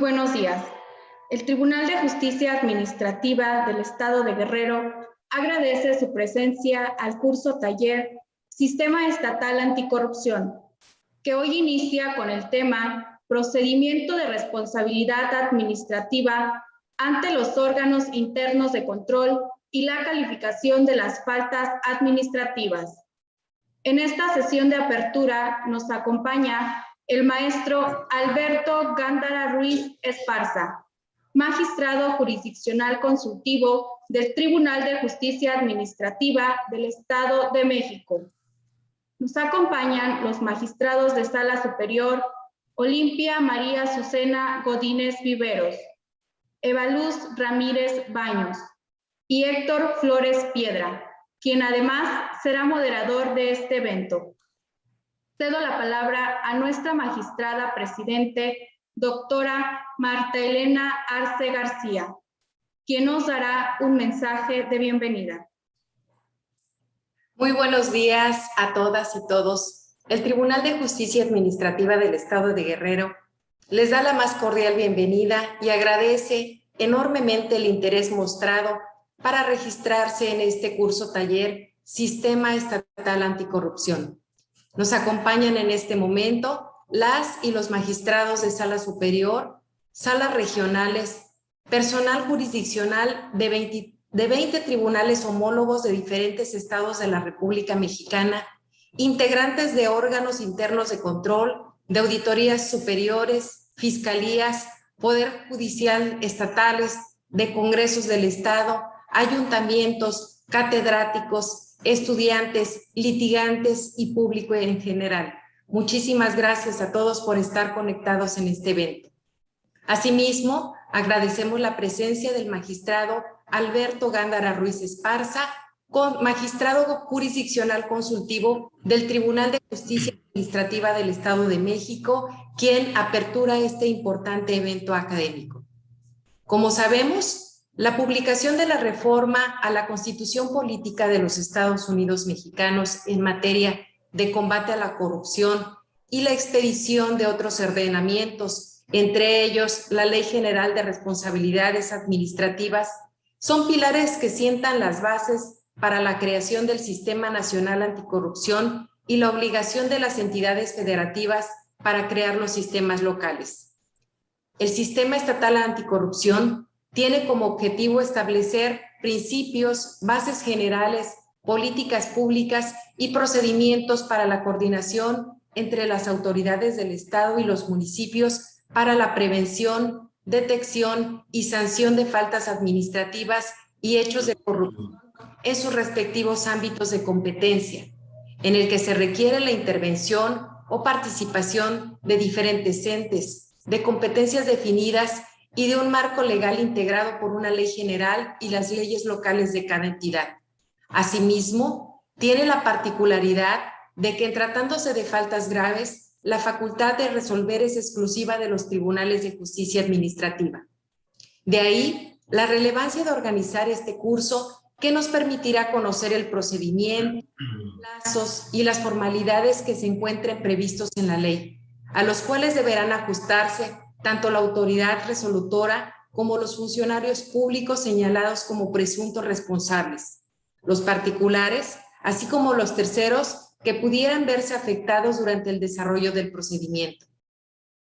buenos días. El Tribunal de Justicia Administrativa del Estado de Guerrero agradece su presencia al curso taller Sistema Estatal Anticorrupción, que hoy inicia con el tema Procedimiento de Responsabilidad Administrativa ante los órganos internos de control y la calificación de las faltas administrativas. En esta sesión de apertura nos acompaña el maestro Alberto Gándara Ruiz Esparza, magistrado jurisdiccional consultivo del Tribunal de Justicia Administrativa del Estado de México. Nos acompañan los magistrados de Sala Superior Olimpia María Azucena Godínez Viveros, Evaluz Ramírez Baños y Héctor Flores Piedra, quien además será moderador de este evento. Cedo la palabra a nuestra magistrada presidente, doctora Marta Elena Arce García, quien nos dará un mensaje de bienvenida. Muy buenos días a todas y todos. El Tribunal de Justicia Administrativa del Estado de Guerrero les da la más cordial bienvenida y agradece enormemente el interés mostrado para registrarse en este curso taller Sistema Estatal Anticorrupción. Nos acompañan en este momento las y los magistrados de Sala Superior, salas regionales, personal jurisdiccional de 20 tribunales homólogos de diferentes estados de la República Mexicana, integrantes de órganos internos de control, de auditorías superiores, fiscalías, poder judicial estatales, de congresos del Estado, ayuntamientos, catedráticos, estudiantes, litigantes y público en general. Muchísimas gracias a todos por estar conectados en este evento. Asimismo, agradecemos la presencia del magistrado Alberto Gándara Ruiz Esparza, magistrado jurisdiccional consultivo del Tribunal de Justicia Administrativa del Estado de México, quien apertura este importante evento académico. Como sabemos, la publicación de la reforma a la Constitución Política de los Estados Unidos Mexicanos en materia de combate a la corrupción y la expedición de otros ordenamientos, entre ellos la Ley General de Responsabilidades Administrativas, son pilares que sientan las bases para la creación del Sistema Nacional Anticorrupción y la obligación de las entidades federativas para crear los sistemas locales. El Sistema Estatal Anticorrupción tiene como objetivo establecer principios, bases generales, políticas públicas y procedimientos para la coordinación entre las autoridades del Estado y los municipios para la prevención, detección y sanción de faltas administrativas y hechos de corrupción en sus respectivos ámbitos de competencia, en el que se requiere la intervención o participación de diferentes entes, de competencias definidas y de un marco legal integrado por una ley general y las leyes locales de cada entidad. Asimismo, tiene la particularidad de que en tratándose de faltas graves, la facultad de resolver es exclusiva de los tribunales de justicia administrativa. De ahí, la relevancia de organizar este curso que nos permitirá conocer el procedimiento, plazos y las formalidades que se encuentren previstos en la ley, a los cuales deberán ajustarse tanto la autoridad resolutora como los funcionarios públicos señalados como presuntos responsables, los particulares, así como los terceros que pudieran verse afectados durante el desarrollo del procedimiento.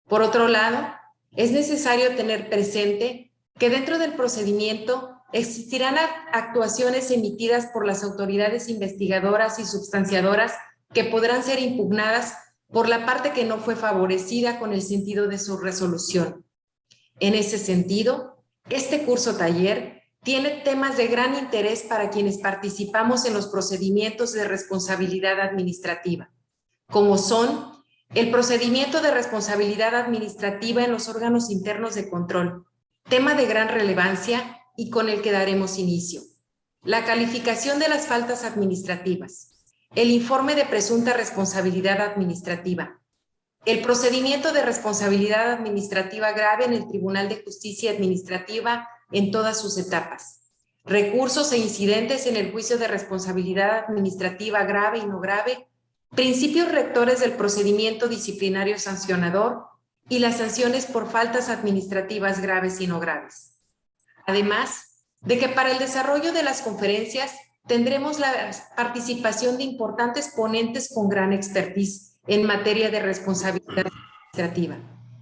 Por otro lado, es necesario tener presente que dentro del procedimiento existirán actuaciones emitidas por las autoridades investigadoras y substanciadoras que podrán ser impugnadas por la parte que no fue favorecida con el sentido de su resolución. En ese sentido, este curso taller tiene temas de gran interés para quienes participamos en los procedimientos de responsabilidad administrativa, como son el procedimiento de responsabilidad administrativa en los órganos internos de control, tema de gran relevancia y con el que daremos inicio, la calificación de las faltas administrativas, el informe de presunta responsabilidad administrativa, el procedimiento de responsabilidad administrativa grave en el Tribunal de Justicia Administrativa en todas sus etapas, recursos e incidentes en el juicio de responsabilidad administrativa grave y no grave, principios rectores del procedimiento disciplinario sancionador y las sanciones por faltas administrativas graves y no graves. Además de que para el desarrollo de las conferencias tendremos la participación de importantes ponentes con gran expertise en materia de responsabilidad administrativa.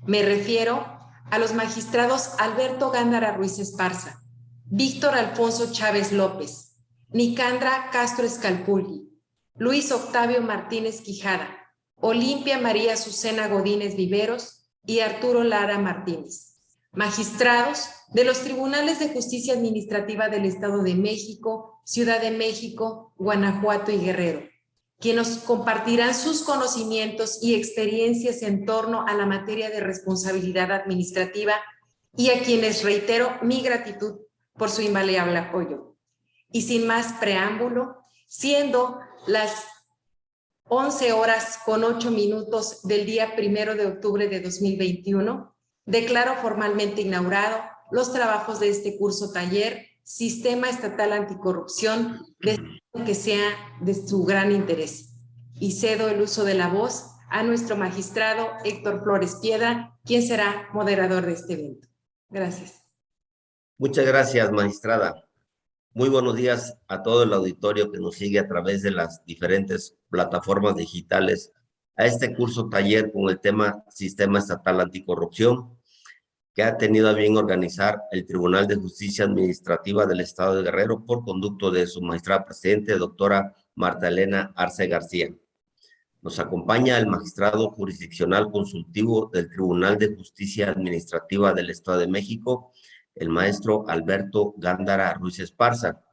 Me refiero a los magistrados Alberto Gándara Ruiz Esparza, Víctor Alfonso Chávez López, Nicandra Castro Escalpulli, Luis Octavio Martínez Quijada, Olimpia María Azucena Godínez Viveros y Arturo Lara Martínez, magistrados de los Tribunales de Justicia Administrativa del Estado de México, Ciudad de México, Guanajuato y Guerrero, quienes nos compartirán sus conocimientos y experiencias en torno a la materia de responsabilidad administrativa y a quienes reitero mi gratitud por su invariable apoyo. Y sin más preámbulo, siendo las 11:08 del día 1 de octubre de 2021, declaro formalmente inaugurado los trabajos de este curso taller Sistema Estatal Anticorrupción, que sea de su gran interés. Y cedo el uso de la voz a nuestro magistrado Héctor Flores Piedra, quien será moderador de este evento. Gracias. Muchas gracias, magistrada. Muy buenos días a todo el auditorio que nos sigue a través de las diferentes plataformas digitales a este curso taller con el tema Sistema Estatal Anticorrupción, que ha tenido a bien organizar el Tribunal de Justicia Administrativa del Estado de Guerrero por conducto de su magistrada presidente, doctora Marta Elena Arce García. Nos acompaña el magistrado jurisdiccional consultivo del Tribunal de Justicia Administrativa del Estado de México, el maestro Alberto Gándara Ruiz Esparza,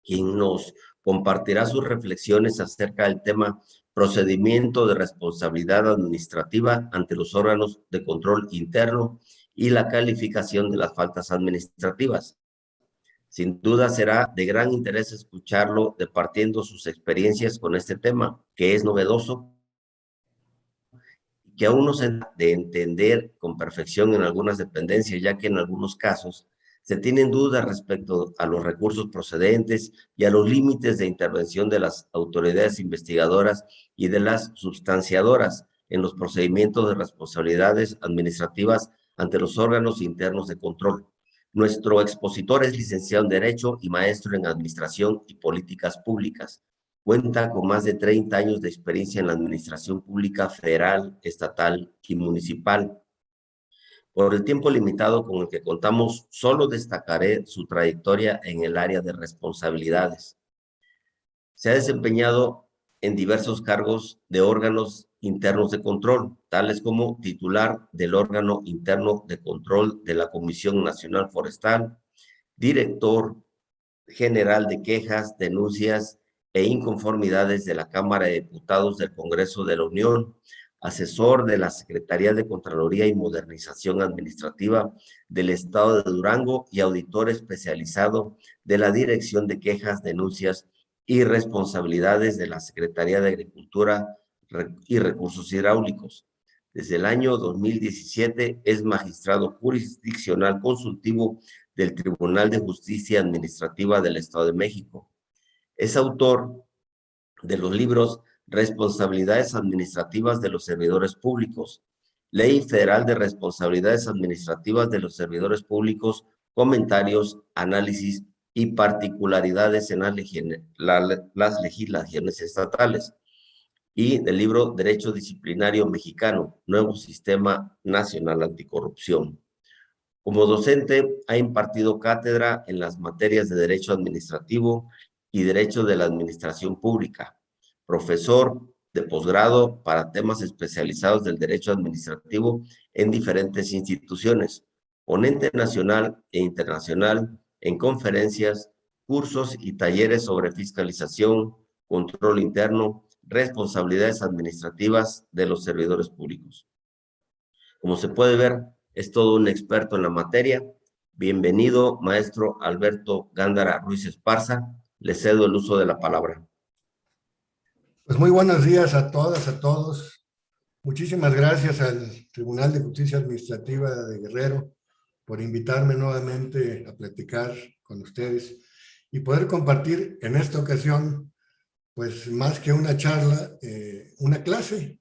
quien nos compartirá sus reflexiones acerca del tema procedimiento de responsabilidad administrativa ante los órganos de control interno y la calificación de las faltas administrativas. Sin duda será de gran interés escucharlo departiendo sus experiencias con este tema, que es novedoso, que aún no se da de entender con perfección en algunas dependencias, ya que en algunos casos se tienen dudas respecto a los recursos procedentes y a los límites de intervención de las autoridades investigadoras y de las substanciadoras en los procedimientos de responsabilidades administrativas ante los órganos internos de control. Nuestro expositor es licenciado en Derecho y maestro en Administración y Políticas Públicas. Cuenta con más de 30 años de experiencia en la administración pública federal, estatal y municipal. Por el tiempo limitado con el que contamos, solo destacaré su trayectoria en el área de responsabilidades. Se ha desempeñado en diversos cargos de órganos internos de control, tales como titular del órgano interno de control de la Comisión Nacional Forestal, director general de quejas, denuncias e inconformidades de la Cámara de Diputados del Congreso de la Unión, asesor de la Secretaría de Contraloría y Modernización Administrativa del Estado de Durango y auditor especializado de la Dirección de Quejas, Denuncias y Responsabilidades de la Secretaría de Agricultura y Recursos Hidráulicos. Desde el año 2017 es magistrado jurisdiccional consultivo del Tribunal de Justicia Administrativa del Estado de México. Es autor de los libros Responsabilidades Administrativas de los Servidores Públicos, Ley Federal de Responsabilidades Administrativas de los Servidores Públicos, Comentarios, Análisis y Particularidades en las legislaciones estatales, y del libro Derecho Disciplinario Mexicano, Nuevo Sistema Nacional Anticorrupción. Como docente, ha impartido cátedra en las materias de Derecho Administrativo y Derecho de la Administración Pública, profesor de posgrado para temas especializados del Derecho Administrativo en diferentes instituciones, ponente nacional e internacional en conferencias, cursos y talleres sobre fiscalización, control interno, responsabilidades administrativas de los servidores públicos. Como se puede ver, es todo un experto en la materia. Bienvenido, maestro Alberto Gándara Ruiz Esparza. Le cedo el uso de la palabra. Pues muy buenos días a todas, a todos. Muchísimas gracias al Tribunal de Justicia Administrativa de Guerrero por invitarme nuevamente a platicar con ustedes y poder compartir en esta ocasión, pues más que una charla, una clase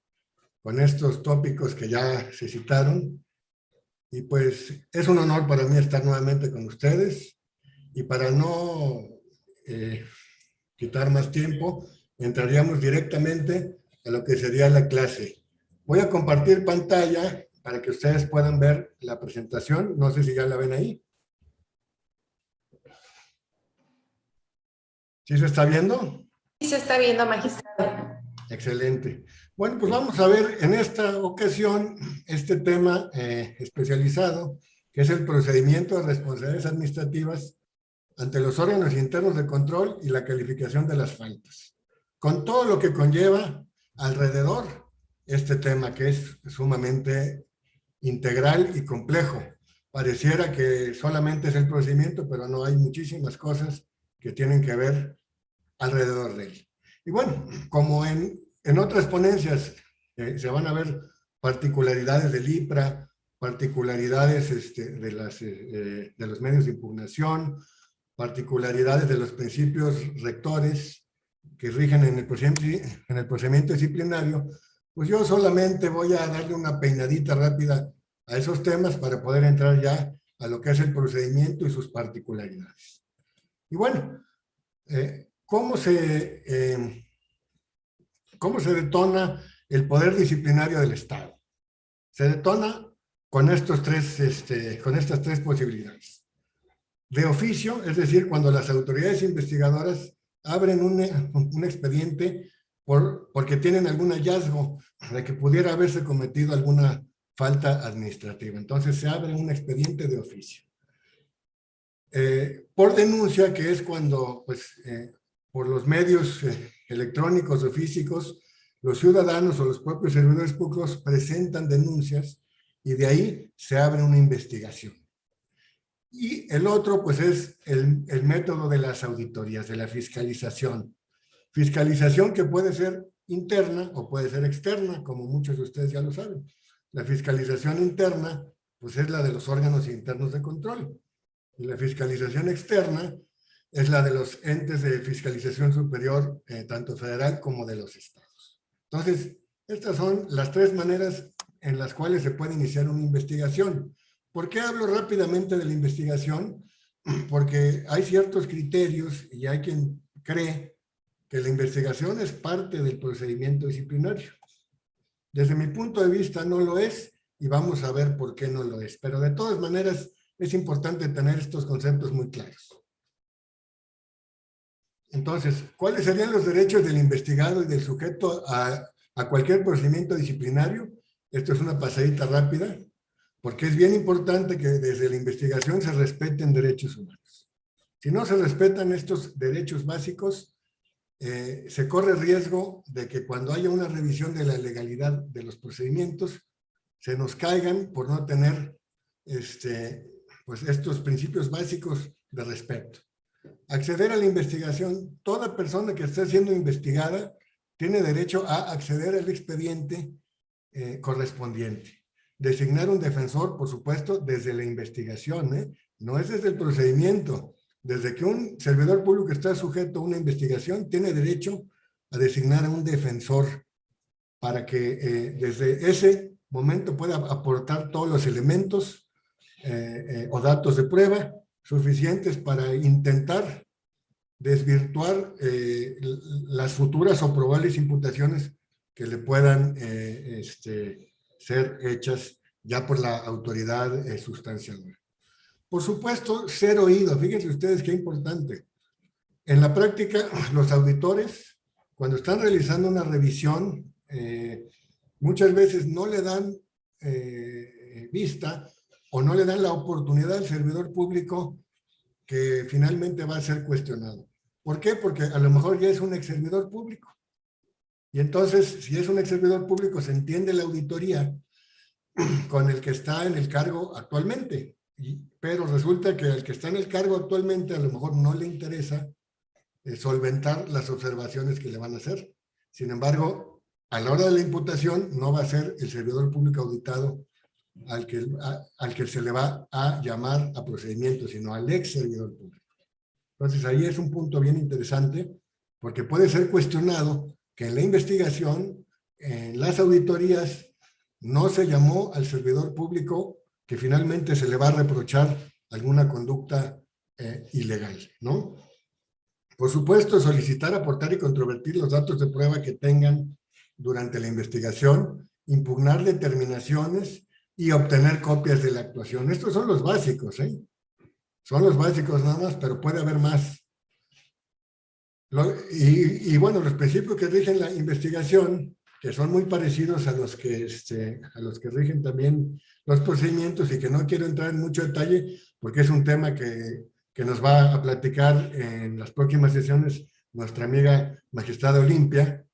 con estos tópicos que ya se citaron. Y pues es un honor para mí estar nuevamente con ustedes. Y para no quitar más tiempo, entraríamos directamente a lo que sería la clase. Voy a compartir pantalla para que ustedes puedan ver la presentación. No sé si ya la ven ahí. ¿Sí se está viendo? Sí, se está viendo, magistrado. Excelente. Bueno, pues vamos a ver en esta ocasión este tema especializado, que es el procedimiento de responsabilidades administrativas ante los órganos internos de control y la calificación de las faltas, con todo lo que conlleva alrededor este tema, que es sumamente integral y complejo. Pareciera que solamente es el procedimiento, pero no, hay muchísimas cosas que tienen que ver alrededor de él. Y bueno, como en otras ponencias se van a ver particularidades del IPRA, particularidades de los medios de impugnación, particularidades de los principios rectores que rigen en el procedimiento disciplinario, pues yo solamente voy a darle una peinadita rápida a esos temas para poder entrar ya a lo que es el procedimiento y sus particularidades. Y bueno, ¿cómo se detona el poder disciplinario del Estado? Se detona con estas tres posibilidades. De oficio, es decir, cuando las autoridades investigadoras abren un expediente porque tienen algún hallazgo de que pudiera haberse cometido alguna falta administrativa. Entonces se abre un expediente de oficio. Por denuncia, que es cuando, pues, por los medios electrónicos o físicos, los ciudadanos o los propios servidores públicos presentan denuncias y de ahí se abre una investigación. Y el otro, pues, es el método de las auditorías, de la fiscalización. Fiscalización que puede ser interna o puede ser externa, como muchos de ustedes ya lo saben. La fiscalización interna, pues, es la de los órganos internos de control. Y la fiscalización externa es la de los entes de fiscalización superior, tanto federal como de los estados. Entonces, estas son las tres maneras en las cuales se puede iniciar una investigación. ¿Por qué hablo rápidamente de la investigación? Porque hay ciertos criterios y hay quien cree que la investigación es parte del procedimiento disciplinario. Desde mi punto de vista no lo es y vamos a ver por qué no lo es. Pero de todas maneras es importante tener estos conceptos muy claros. Entonces, ¿cuáles serían los derechos del investigado y del sujeto a cualquier procedimiento disciplinario? Esto es una pasadita rápida, porque es bien importante que desde la investigación se respeten derechos humanos. Si no se respetan estos derechos básicos, se corre riesgo de que cuando haya una revisión de la legalidad de los procedimientos, se nos caigan por no tener pues estos principios básicos de respeto. Acceder a la investigación, toda persona que esté siendo investigada tiene derecho a acceder al expediente correspondiente. Designar un defensor, por supuesto, desde la investigación, no es desde el procedimiento. Desde que un servidor público está sujeto a una investigación, tiene derecho a designar a un defensor para que desde ese momento pueda aportar todos los elementos o datos de prueba suficientes para intentar desvirtuar las futuras o probables imputaciones que le puedan ser hechas ya por la autoridad sustanciadora. Por supuesto, ser oído. Fíjense ustedes qué importante. En la práctica, los auditores, cuando están realizando una revisión, muchas veces no le dan vista o no le dan la oportunidad al servidor público que finalmente va a ser cuestionado. ¿Por qué? Porque a lo mejor ya es un ex servidor público. Y entonces, si es un ex servidor público, se entiende la auditoría con el que está en el cargo actualmente. Pero resulta que al que está en el cargo actualmente a lo mejor no le interesa solventar las observaciones que le van a hacer. Sin embargo, a la hora de la imputación no va a ser el servidor público auditado al que se le va a llamar a procedimiento, sino al ex servidor público. Entonces ahí es un punto bien interesante, porque puede ser cuestionado que en la investigación en las auditorías no se llamó al servidor público que finalmente se le va a reprochar alguna conducta ilegal, ¿no? Por supuesto, solicitar, aportar y controvertir los datos de prueba que tengan durante la investigación, impugnar determinaciones y obtener copias de la actuación. Estos son los básicos, ¿eh? Son los básicos nada más, pero puede haber más. Y bueno, los principios que rigen la investigación, que son muy parecidos a los que rigen también los procedimientos, y que no quiero entrar en mucho detalle porque es un tema que nos va a platicar en las próximas sesiones nuestra amiga magistrada Olimpia.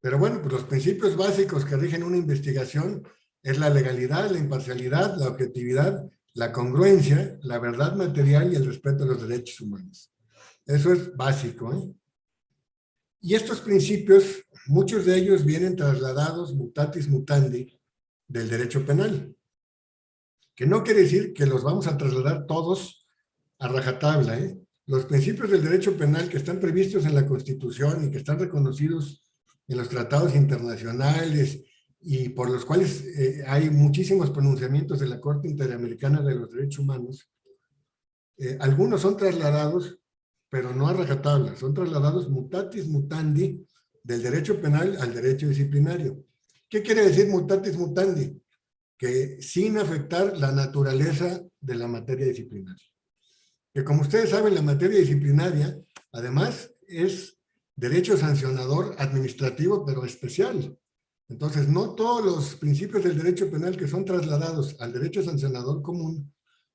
Pero bueno, pues los principios básicos que rigen una investigación es la legalidad, la imparcialidad, la objetividad, la congruencia, la verdad material y el respeto a los derechos humanos. Eso es básico, ¿eh? Y estos principios, muchos de ellos vienen trasladados mutatis mutandi del derecho penal, que no quiere decir que los vamos a trasladar todos a rajatabla, ¿eh? Los principios del derecho penal que están previstos en la Constitución y que están reconocidos en los tratados internacionales y por los cuales hay muchísimos pronunciamientos de la Corte Interamericana de los Derechos Humanos, algunos son trasladados, pero no a rajatabla, son trasladados mutatis mutandi del derecho penal al derecho disciplinario. ¿Qué quiere decir mutatis mutandi? Que sin afectar la naturaleza de la materia disciplinaria. Que como ustedes saben, la materia disciplinaria, además, es derecho sancionador administrativo, pero especial. Entonces, no todos los principios del derecho penal que son trasladados al derecho sancionador común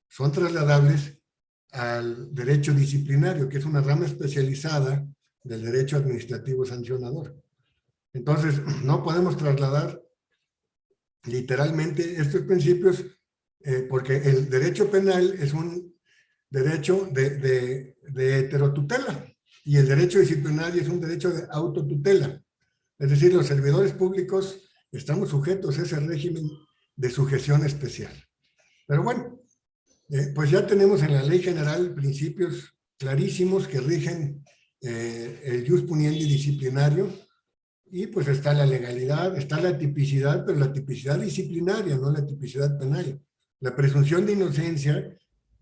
son trasladables al derecho disciplinario, que es una rama especializada del derecho administrativo sancionador. Entonces, no podemos trasladar literalmente estos principios porque el derecho penal es un derecho de heterotutela y el derecho disciplinario es un derecho de autotutela. Es decir, los servidores públicos estamos sujetos a ese régimen de sujeción especial. Pero bueno, pues ya tenemos en la Ley General principios clarísimos que rigen el jus puniendi disciplinario, y pues está la legalidad, está la tipicidad, pero la tipicidad disciplinaria, no la tipicidad penal. La presunción de inocencia,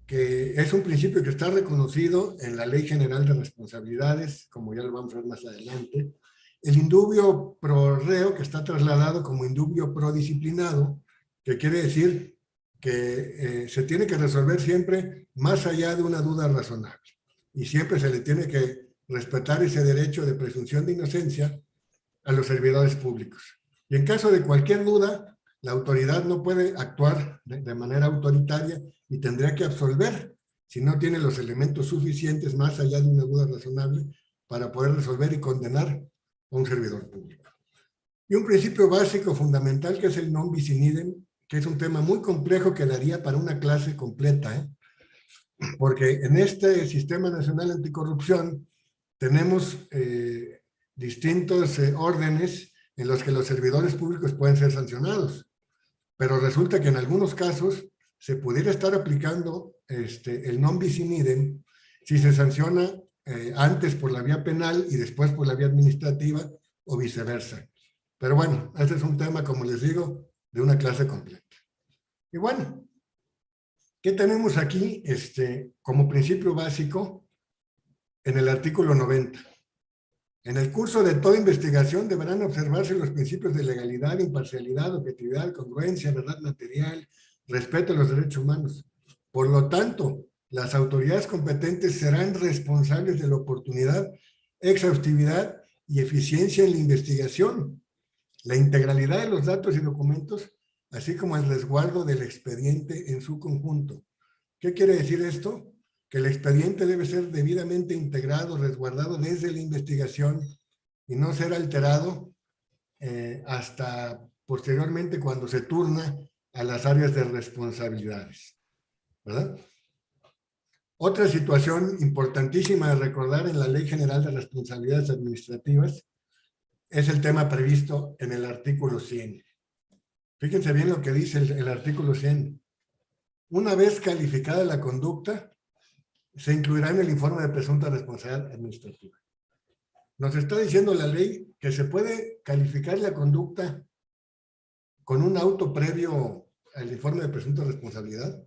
que es un principio que está reconocido en la Ley General de Responsabilidades, como ya lo vamos a ver más adelante. El indubio pro reo, que está trasladado como indubio pro disciplinado, que quiere decir que se tiene que resolver siempre más allá de una duda razonable. Y siempre se le tiene que respetar ese derecho de presunción de inocencia a los servidores públicos. Y en caso de cualquier duda, la autoridad no puede actuar de manera autoritaria y tendría que absolver si no tiene los elementos suficientes más allá de una duda razonable para poder resolver y condenar a un servidor público. Y un principio básico fundamental que es el non bis in idem, que es un tema muy complejo que daría para una clase completa, ¿eh? Porque en este Sistema Nacional Anticorrupción tenemos distintos órdenes en los que los servidores públicos pueden ser sancionados, pero resulta que en algunos casos se pudiera estar aplicando el non bis in idem si se sanciona antes por la vía penal y después por la vía administrativa o viceversa. Pero bueno, ese es un tema, como les digo, de una clase completa. Y bueno, ¿qué tenemos aquí como principio básico en el artículo 90? En el curso de toda investigación deberán observarse los principios de legalidad, imparcialidad, objetividad, congruencia, verdad material, respeto a los derechos humanos. Por lo tanto, las autoridades competentes serán responsables de la oportunidad, exhaustividad y eficiencia en la investigación, la integralidad de los datos y documentos, así como el resguardo del expediente en su conjunto. ¿Qué quiere decir esto? Que el expediente debe ser debidamente integrado, resguardado desde la investigación y no ser alterado hasta posteriormente cuando se turna a las áreas de responsabilidades, ¿verdad? Otra situación importantísima de recordar en la Ley General de Responsabilidades Administrativas es el tema previsto en el artículo 100. Fíjense bien lo que dice el artículo 100. Una vez calificada la conducta, se incluirá en el informe de presunta responsabilidad administrativa. Nos está diciendo la ley que se puede calificar la conducta con un auto previo al informe de presunta responsabilidad.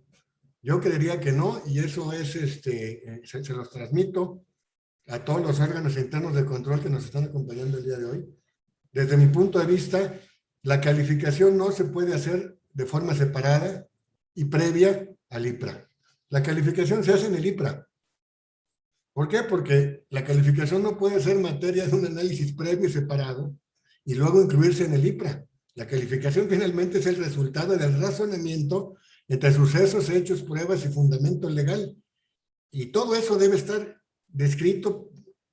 Yo creería que no, y eso es, se los transmito a todos los órganos internos de control que nos están acompañando el día de hoy. Desde mi punto de vista, la calificación no se puede hacer de forma separada y previa al IPRA. La calificación se hace en el IPRA. ¿Por qué? Porque la calificación no puede ser materia de un análisis previo y separado y luego incluirse en el IPRA. La calificación finalmente es el resultado del razonamiento entre sucesos, hechos, pruebas y fundamento legal. Y todo eso debe estar descrito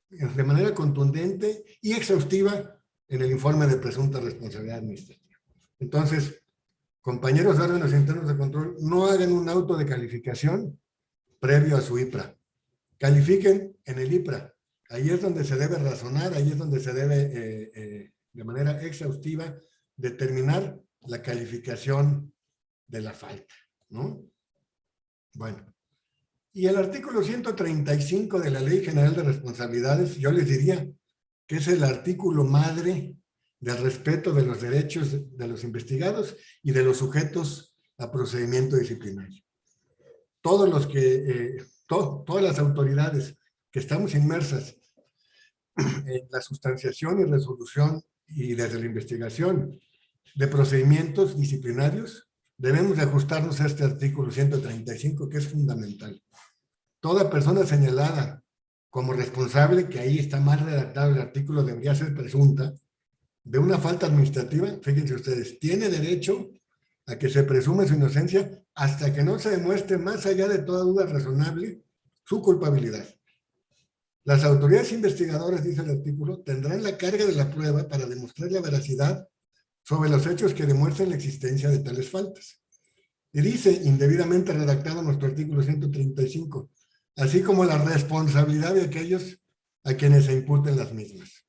de manera contundente y exhaustiva en el informe de presunta responsabilidad administrativa. Entonces, compañeros de órganos internos de control, no hagan un auto de calificación previo a su IPRA. Califiquen en el IPRA. Ahí es donde se debe razonar, ahí es donde se debe, de manera exhaustiva, determinar la calificación de la falta, ¿no? Bueno, y el artículo 135 de la Ley General de Responsabilidades, yo les diría que es el artículo madre del respeto de los derechos de los investigados y de los sujetos a procedimiento disciplinario. Todos los que, todas las autoridades que estamos inmersas en la sustanciación y resolución y desde la investigación de procedimientos disciplinarios, debemos de ajustarnos a este artículo 135, que es fundamental. Toda persona señalada como responsable, que ahí está mal redactado el artículo, debería ser presunta, de una falta administrativa, fíjense ustedes, tiene derecho a que se presume su inocencia hasta que no se demuestre más allá de toda duda razonable su culpabilidad. Las autoridades investigadoras, dice el artículo, tendrán la carga de la prueba para demostrar la veracidad sobre los hechos que demuestren la existencia de tales faltas. Y dice, indebidamente redactado nuestro artículo 135, así como la responsabilidad de aquellos a quienes se imputen las mismas.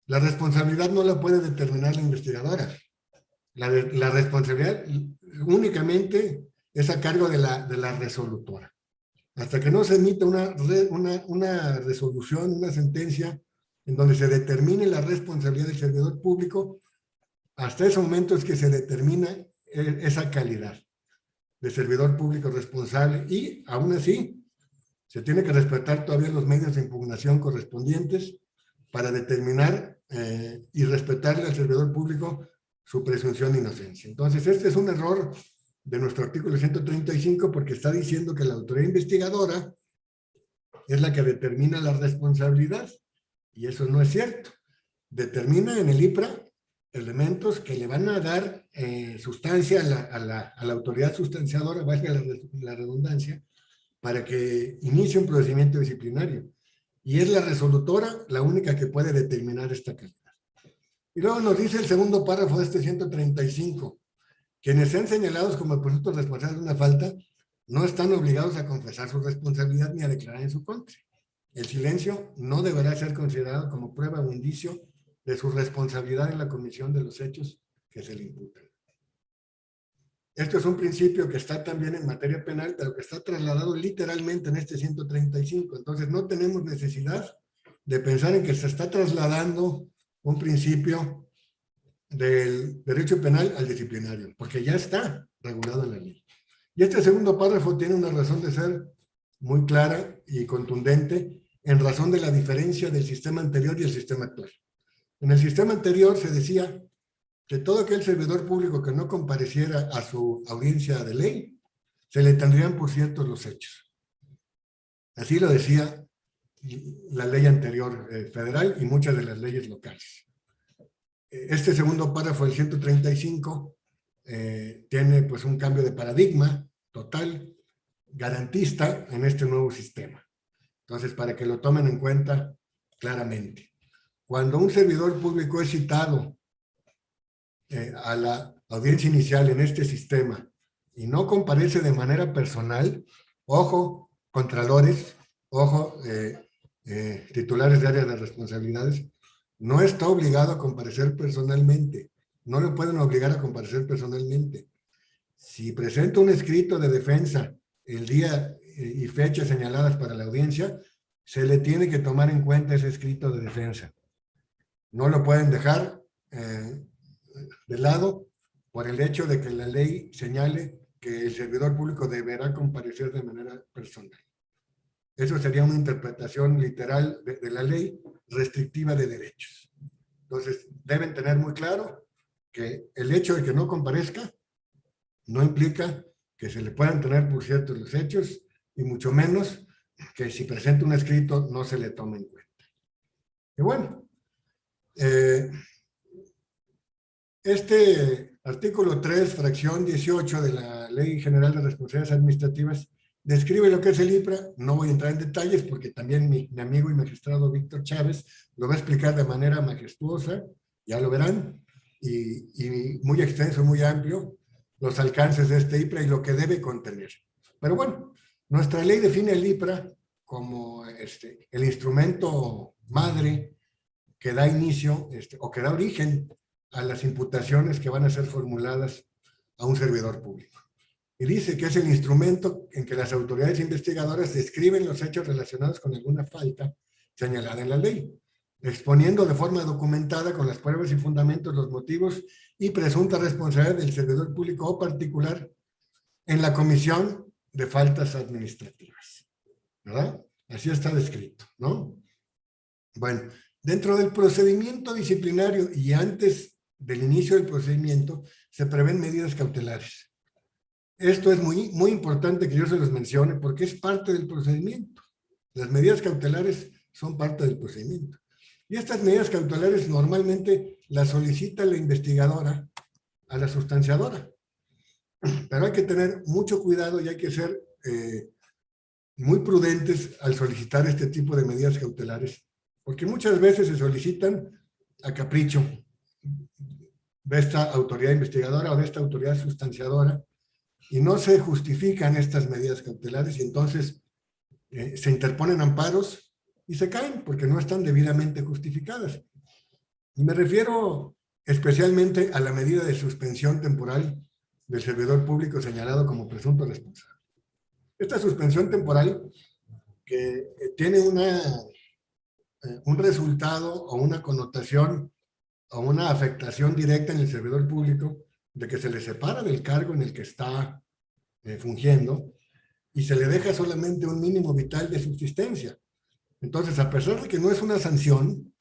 La responsabilidad no la puede determinar la investigadora. La responsabilidad únicamente es a cargo de la resolutora. Hasta que no se emita una resolución, una sentencia, en donde se determine la responsabilidad del servidor público, hasta ese momento es que se determina esa calidad de servidor público responsable, y aún así se tiene que respetar todavía los medios de impugnación correspondientes para determinar y respetarle al servidor público su presunción de inocencia. Entonces, este es un error de nuestro artículo 135, porque está diciendo que la autoridad investigadora es la que determina la responsabilidad, y eso no es cierto. Determina en el IPRA elementos que le van a dar sustancia a la autoridad sustanciadora, valga la redundancia, para que inicie un procedimiento disciplinario. Y es la resolutora la única que puede determinar esta calidad. Y luego nos dice el segundo párrafo de este 135, quienes sean señalados como presuntos responsables de una falta no están obligados a confesar su responsabilidad ni a declarar en su contra. El silencio no deberá ser considerado como prueba o indicio de su responsabilidad en la comisión de los hechos que se le imputan. Esto es un principio que está también en materia penal, pero que está trasladado literalmente en este 135. Entonces no tenemos necesidad de pensar en que se está trasladando un principio del derecho penal al disciplinario, porque ya está regulado en la ley. Y este segundo párrafo tiene una razón de ser muy clara y contundente en razón de la diferencia del sistema anterior y el sistema actual. En el sistema anterior se decía que todo aquel servidor público que no compareciera a su audiencia de ley, se le tendrían por ciertos los hechos. Así lo decía la ley anterior federal y muchas de las leyes locales. Este segundo párrafo del 135 tiene pues un cambio de paradigma total, garantista en este nuevo sistema. Entonces, para que lo tomen en cuenta claramente. Cuando un servidor público es citado a la audiencia inicial en este sistema y no comparece de manera personal, ojo, contralores, ojo, titulares de áreas de responsabilidades, no está obligado a comparecer personalmente. No lo pueden obligar a comparecer personalmente. Si presenta un escrito de defensa el día y fecha señaladas para la audiencia, se le tiene que tomar en cuenta ese escrito de defensa. No lo pueden dejar de lado por el hecho de que la ley señale que el servidor público deberá comparecer de manera personal. Eso sería una interpretación literal de la ley restrictiva de derechos. Entonces, deben tener muy claro que el hecho de que no comparezca no implica que se le puedan tener por ciertos los hechos, y mucho menos que si presenta un escrito no se le tome en cuenta. Y bueno, este artículo 3, fracción 18 de la Ley General de Responsabilidades Administrativas describe lo que es el IPRA. No voy a entrar en detalles porque también mi amigo y magistrado Víctor Chávez lo va a explicar de manera majestuosa, ya lo verán, y muy extenso, muy amplio, los alcances de este IPRA y lo que debe contener. Pero bueno, nuestra ley define el IPRA como el instrumento madre que da inicio o que da origen a las imputaciones que van a ser formuladas a un servidor público. Y dice que es el instrumento en que las autoridades investigadoras describen los hechos relacionados con alguna falta señalada en la ley, exponiendo de forma documentada con las pruebas y fundamentos los motivos y presunta responsabilidad del servidor público o particular en la comisión de faltas administrativas. ¿Verdad? Así está descrito, ¿no? Bueno, dentro del procedimiento disciplinario y antes del inicio del procedimiento se prevén medidas cautelares. Esto es muy, muy importante que yo se los mencione porque es parte del procedimiento. Las medidas cautelares son parte del procedimiento. Y estas medidas cautelares normalmente las solicita la investigadora a la sustanciadora. Pero hay que tener mucho cuidado y hay que ser muy prudentes al solicitar este tipo de medidas cautelares, porque muchas veces se solicitan a capricho de esta autoridad investigadora o de esta autoridad sustanciadora y no se justifican estas medidas cautelares y entonces se interponen amparos y se caen porque no están debidamente justificadas. Y me refiero especialmente a la medida de suspensión temporal del servidor público señalado como presunto responsable. Esta suspensión temporal que tiene un resultado o una connotación o una afectación directa en el servidor público de que se le separa del cargo en el que está fungiendo y se le deja solamente un mínimo vital de subsistencia. Entonces, a pesar de que no es una sanción,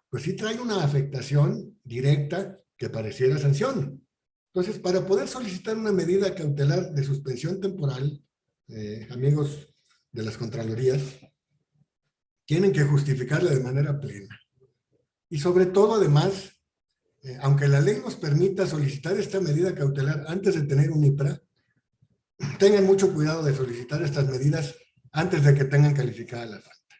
pues sí trae una afectación directa que pareciera sanción. Entonces, para poder solicitar una medida cautelar de suspensión temporal, amigos de las Contralorías, tienen que justificarla de manera plena. Y sobre todo, además, aunque la ley nos permita solicitar esta medida cautelar antes de tener un IPRA, tengan mucho cuidado de solicitar estas medidas antes de que tengan calificada la falta.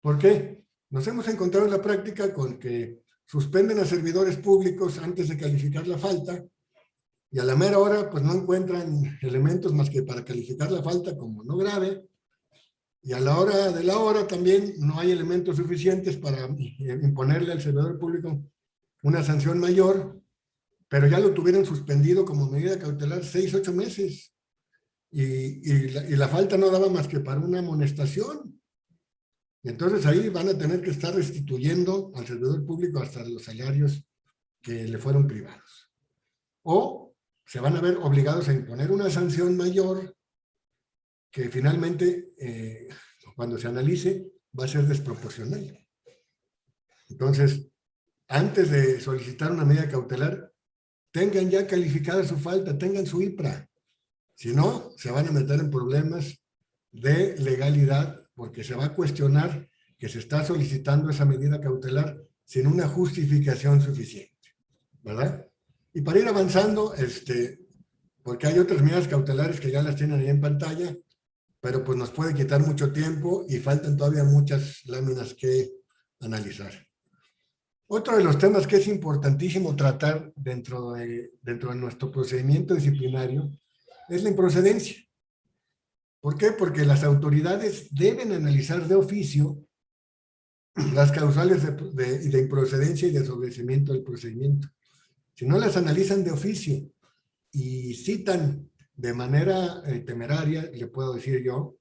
¿Por qué? Nos hemos encontrado en la práctica con que suspenden a servidores públicos antes de calificar la falta y a la mera hora pues no encuentran elementos más que para calificar la falta como no grave, y a la hora de la hora también no hay elementos suficientes para imponerle al servidor público una sanción mayor, pero ya lo tuvieron suspendido como medida cautelar 6, 8 meses. Y la falta no daba más que para una amonestación. Y entonces ahí van a tener que estar restituyendo al servidor público hasta los salarios que le fueron privados. O se van a ver obligados a imponer una sanción mayor que finalmente, cuando se analice, va a ser desproporcional. Entonces, antes de solicitar una medida cautelar, tengan ya calificada su falta, tengan su IPRA. Si no, se van a meter en problemas de legalidad porque se va a cuestionar que se está solicitando esa medida cautelar sin una justificación suficiente, ¿verdad? Y para ir avanzando, porque hay otras medidas cautelares que ya las tienen ahí en pantalla, pero pues nos puede quitar mucho tiempo y faltan todavía muchas láminas que analizar. Otro de los temas que es importantísimo tratar dentro de nuestro procedimiento disciplinario es la improcedencia. ¿Por qué? Porque las autoridades deben analizar de oficio las causales de improcedencia y desobedecimiento del procedimiento. Si no las analizan de oficio y citan de manera temeraria, le puedo decir yo,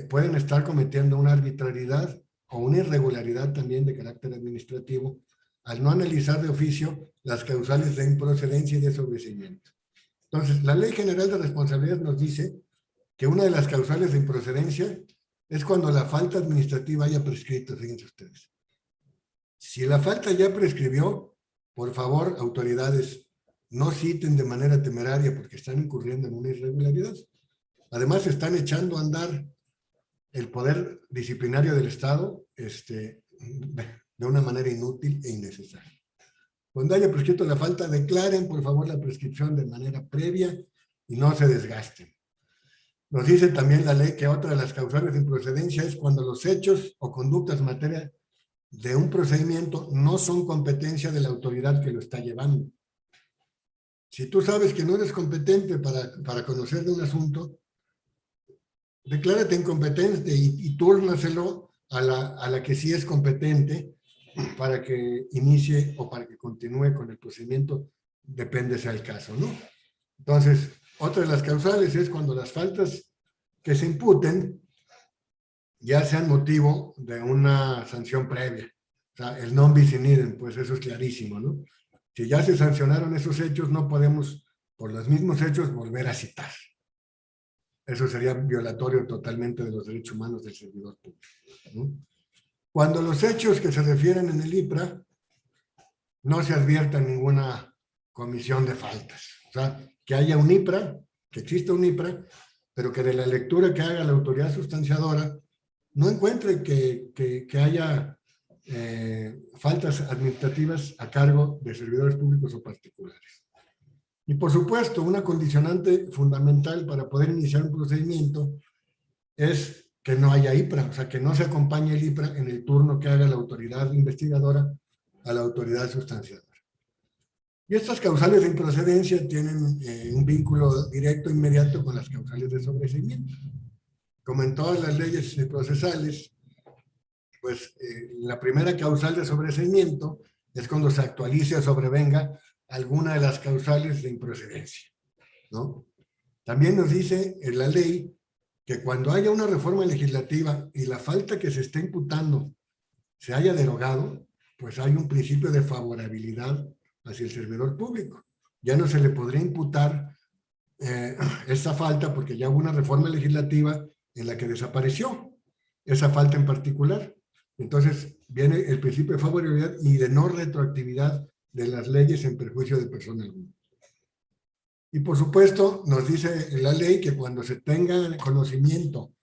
pueden estar cometiendo una arbitrariedad o una irregularidad también de carácter administrativo al no analizar de oficio las causales de improcedencia y de sobreseimiento. Entonces, la Ley General de Responsabilidad nos dice que una de las causales de improcedencia es cuando la falta administrativa haya prescrito, fíjense ustedes. Si la falta ya prescribió, por favor, autoridades, no citen de manera temeraria porque están incurriendo en una irregularidad. Además, están echando a andar el poder disciplinario del Estado de una manera inútil e innecesaria. Cuando haya prescrito la falta, declaren, por favor, la prescripción de manera previa y no se desgasten. Nos dice también la ley que otra de las causales de improcedencia es cuando los hechos o conductas en materia de un procedimiento no son competencia de la autoridad que lo está llevando. Si tú sabes que no eres competente para conocer de un asunto, declárate incompetente y túrnaselo a la que sí es competente para que inicie o para que continúe con el procedimiento, depende sea el caso, ¿no? Entonces, otra de las causales es cuando las faltas que se imputen ya sean motivo de una sanción previa. O sea, el non bis in idem, pues eso es clarísimo, ¿no? Si ya se sancionaron esos hechos, no podemos, por los mismos hechos, volver a citar. Eso sería violatorio totalmente de los derechos humanos del servidor público, ¿no? Cuando los hechos que se refieren en el IPRA no se advierta ninguna comisión de faltas. O sea, que haya un IPRA, que exista un IPRA, pero que de la lectura que haga la autoridad sustanciadora no encuentre que haya faltas administrativas a cargo de servidores públicos o particulares. Y por supuesto, una condicionante fundamental para poder iniciar un procedimiento es que no haya IPRA, o sea, que no se acompañe el IPRA en el turno que haga la autoridad investigadora a la autoridad sustanciadora. Y estas causales de improcedencia tienen un vínculo directo e inmediato con las causales de sobreseimiento. Como en todas las leyes procesales, pues la primera causal de sobreseimiento es cuando se actualice o sobrevenga alguna de las causales de improcedencia, ¿no? También nos dice en la ley que cuando haya una reforma legislativa y la falta que se está imputando se haya derogado, pues hay un principio de favorabilidad hacia el servidor público. Ya no se le podría imputar esa falta porque ya hubo una reforma legislativa en la que desapareció esa falta en particular. Entonces viene el principio de favorabilidad y de no retroactividad de las leyes en perjuicio de persona alguna. Y por supuesto nos dice la ley que cuando se tenga conocimiento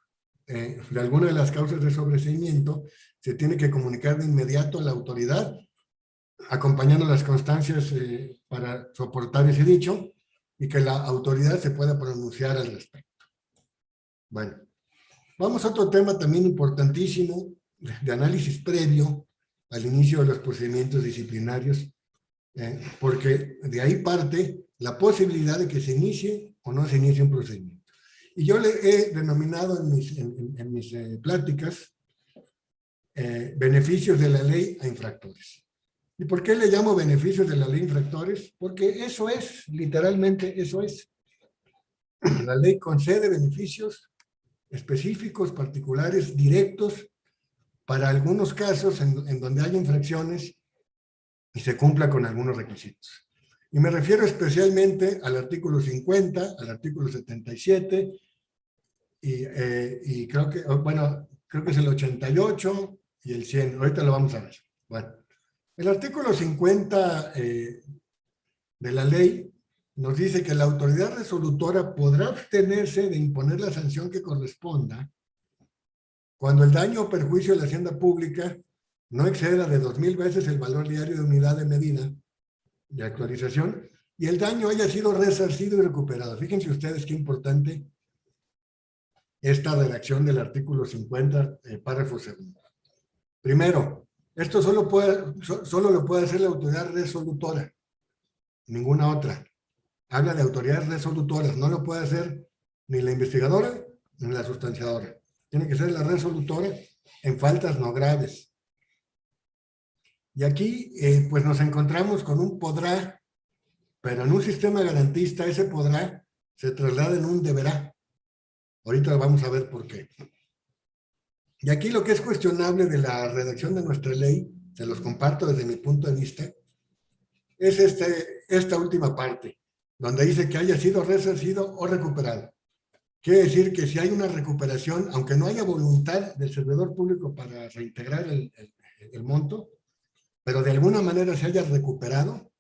de alguna de las causas de sobreseimiento, se tiene que comunicar de inmediato a la autoridad, acompañando las constancias para soportar ese dicho, y que la autoridad se pueda pronunciar al respecto. Bueno, vamos a otro tema también importantísimo de análisis previo al inicio de los procedimientos disciplinarios, porque de ahí parte la posibilidad de que se inicie o no se inicie un procedimiento. Y yo le he denominado en mis pláticas beneficios de la ley a infractores. ¿Y por qué le llamo beneficios de la ley a infractores? Porque eso es, literalmente eso es. La ley concede beneficios específicos, particulares, directos, para algunos casos en donde hay infracciones y se cumpla con algunos requisitos. Y me refiero especialmente al artículo 50, al artículo 77, y creo que, bueno, creo que es el 88 y el 100. Ahorita lo vamos a ver. Bueno, el artículo 50 de la ley nos dice que la autoridad resolutora podrá abstenerse de imponer la sanción que corresponda cuando el daño o perjuicio de la hacienda pública no exceda de 2,000 veces el valor diario de unidad de medida de actualización y el daño haya sido resarcido y recuperado. Fíjense ustedes qué importante esta redacción del artículo 50, párrafo segundo. Primero, esto solo lo puede hacer la autoridad resolutora, ninguna otra. Habla de autoridades resolutoras, no lo puede hacer ni la investigadora ni la sustanciadora. Tiene que ser la resolutora en faltas no graves. Y aquí, pues nos encontramos con un podrá, pero en un sistema garantista ese podrá se traslada en un deberá. Ahorita vamos a ver por qué. Y aquí lo que es cuestionable de la redacción de nuestra ley, se los comparto desde mi punto de vista, es esta última parte, donde dice que haya sido resarcido o recuperado. Quiere decir que si hay una recuperación, aunque no haya voluntad del servidor público para reintegrar el monto, pero de alguna manera se haya recuperado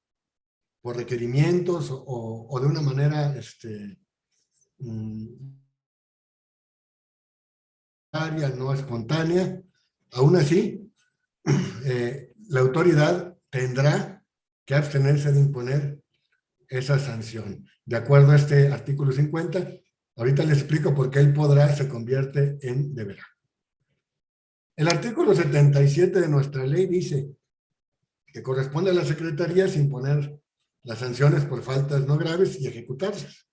por requerimientos o de una manera no espontánea, aún así, la autoridad tendrá que abstenerse de imponer esa sanción. De acuerdo a este artículo 50, ahorita les explico por qué el podrá se convierte en deberá. El artículo 77 de nuestra ley dice que corresponde a las secretarías imponer las sanciones por faltas no graves y ejecutarlas.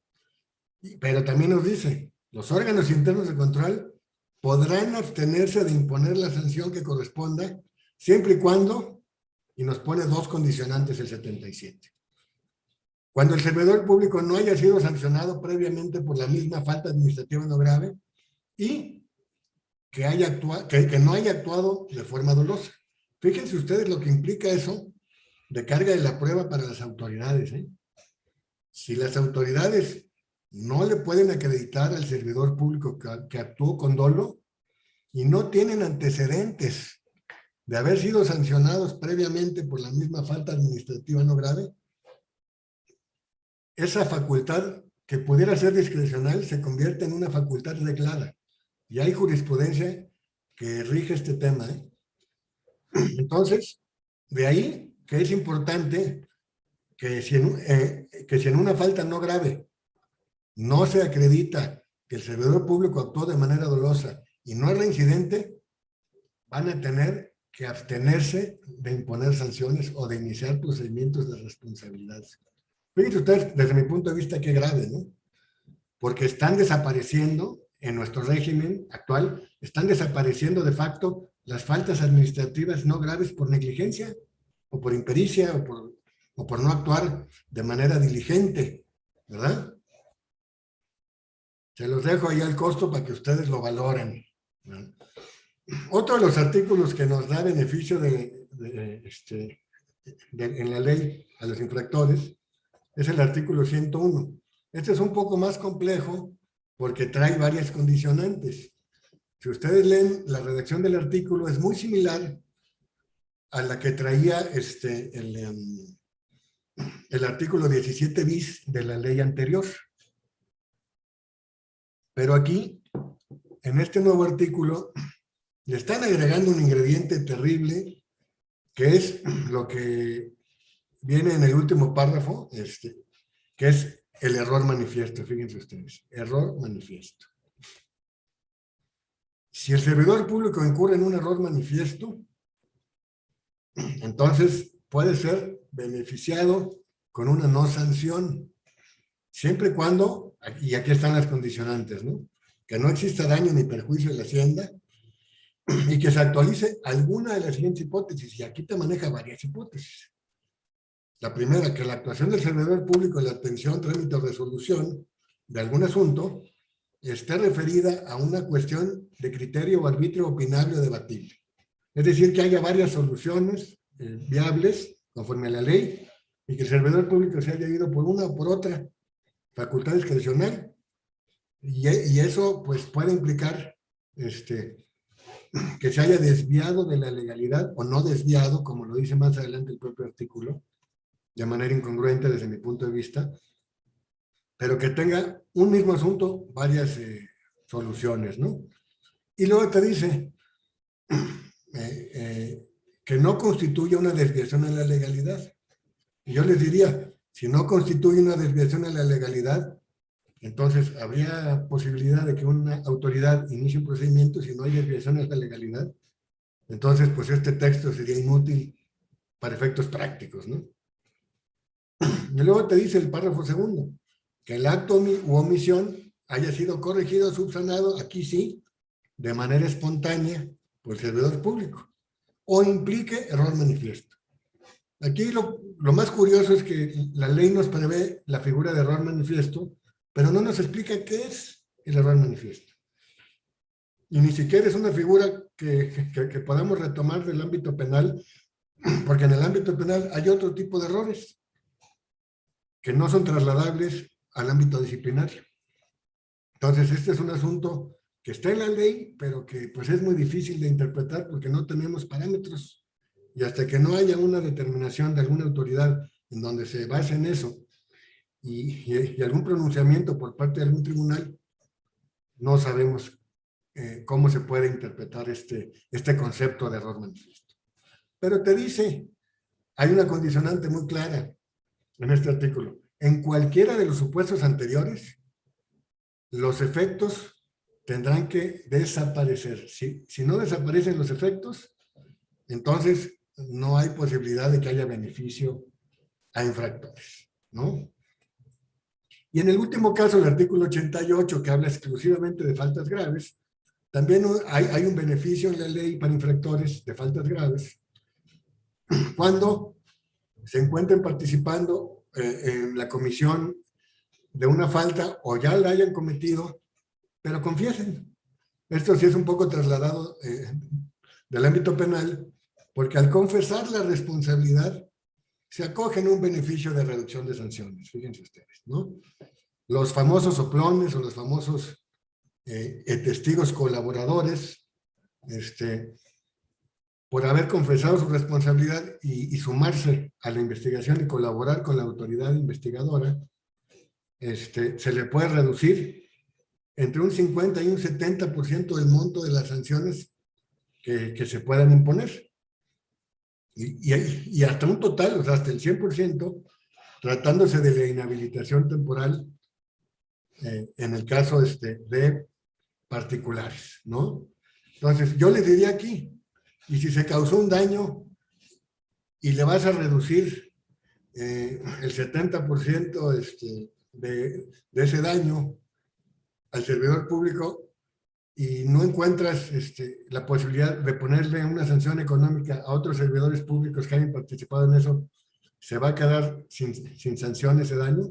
Pero también nos dice, los órganos internos de control podrán abstenerse de imponer la sanción que corresponda, siempre y cuando, y nos pone dos condicionantes el 77. Cuando el servidor público no haya sido sancionado previamente por la misma falta administrativa no grave y que no haya actuado de forma dolosa. Fíjense ustedes lo que implica eso de carga de la prueba para las autoridades. Si las autoridades no le pueden acreditar al servidor público que actuó con dolo y no tienen antecedentes de haber sido sancionados previamente por la misma falta administrativa no grave, esa facultad que pudiera ser discrecional se convierte en una facultad reglada. Y hay jurisprudencia que rige este tema. Entonces, de ahí que es importante que si en una falta no grave no se acredita que el servidor público actuó de manera dolosa y no es reincidente, van a tener que abstenerse de imponer sanciones o de iniciar procedimientos de responsabilidad. Fíjense ustedes, desde mi punto de vista, qué grave, ¿no? Porque están desapareciendo, en nuestro régimen actual, están desapareciendo de facto las faltas administrativas no graves por negligencia, o por impericia, o por no actuar de manera diligente, ¿verdad? Se los dejo ahí al costo para que ustedes lo valoren, ¿verdad? Otro de los artículos que nos da beneficio en la ley a los infractores es el artículo 101. Este es un poco más complejo porque trae varias condicionantes. Si ustedes leen la redacción del artículo, es muy similar a la que traía el artículo 17 bis de la ley anterior. Pero aquí, en este nuevo artículo, le están agregando un ingrediente terrible, que es lo que viene en el último párrafo, que es el error manifiesto. Fíjense ustedes, error manifiesto. Si el servidor público incurre en un error manifiesto, entonces puede ser beneficiado con una no sanción, siempre y cuando, y aquí están las condicionantes, ¿no? Que no exista daño ni perjuicio en la hacienda y que se actualice alguna de las siguientes hipótesis, y aquí te maneja varias hipótesis. La primera, que la actuación del servidor público en la atención, trámite o resolución de algún asunto esté referida a una cuestión de criterio o arbitrio opinable o debatible. Es decir, que haya varias soluciones viables conforme a la ley y que el servidor público se haya ido por una o por otra facultad discrecional. Y eso pues puede implicar que se haya desviado de la legalidad o no desviado, como lo dice más adelante el propio artículo, de manera incongruente desde mi punto de vista, pero que tenga un mismo asunto, varias soluciones, ¿no? Y luego te dice que no constituye una desviación a la legalidad. Y yo les diría, si no constituye una desviación a la legalidad, entonces habría posibilidad de que una autoridad inicie un procedimiento si no hay desviación a la legalidad. Entonces, pues este texto sería inútil para efectos prácticos, ¿no? Y luego te dice el párrafo segundo, que el acto u omisión haya sido corregido o subsanado, aquí sí, de manera espontánea por el servidor público, o implique error manifiesto. Aquí lo más curioso es que la ley nos prevé la figura de error manifiesto, pero no nos explica qué es el error manifiesto. Y ni siquiera es una figura que podamos retomar del ámbito penal, porque en el ámbito penal hay otro tipo de errores que no son trasladables al ámbito disciplinario. Entonces, este es un asunto que está en la ley, pero que pues es muy difícil de interpretar porque no tenemos parámetros. Y hasta que no haya una determinación de alguna autoridad en donde se base en eso y algún pronunciamiento por parte de algún tribunal, no sabemos cómo se puede interpretar este concepto de error manifiesto. Pero te dice, hay una condicionante muy clara en este artículo. En cualquiera de los supuestos anteriores, los efectos tendrán que desaparecer. Si no desaparecen los efectos, entonces no hay posibilidad de que haya beneficio a infractores, ¿no? Y en el último caso, el artículo 88, que habla exclusivamente de faltas graves, también hay un beneficio en la ley para infractores de faltas graves cuando se encuentren participando en la comisión de una falta o ya la hayan cometido, pero confiesen. Esto sí es un poco trasladado del ámbito penal, porque al confesar la responsabilidad se acogen un beneficio de reducción de sanciones, fíjense ustedes, ¿no? Los famosos soplones o los famosos testigos colaboradores, por haber confesado su responsabilidad y sumarse a la investigación y colaborar con la autoridad investigadora, se le puede reducir entre un 50 y un 70% del monto de las sanciones que se puedan imponer. Y hasta un total, o sea, hasta el 100%, tratándose de la inhabilitación temporal en el caso de particulares, ¿no? Entonces, yo les diría aquí, y si se causó un daño y le vas a reducir el 70% de ese daño al servidor público y no encuentras la posibilidad de ponerle una sanción económica a otros servidores públicos que hayan participado en eso, ¿se va a quedar sin sanción ese daño?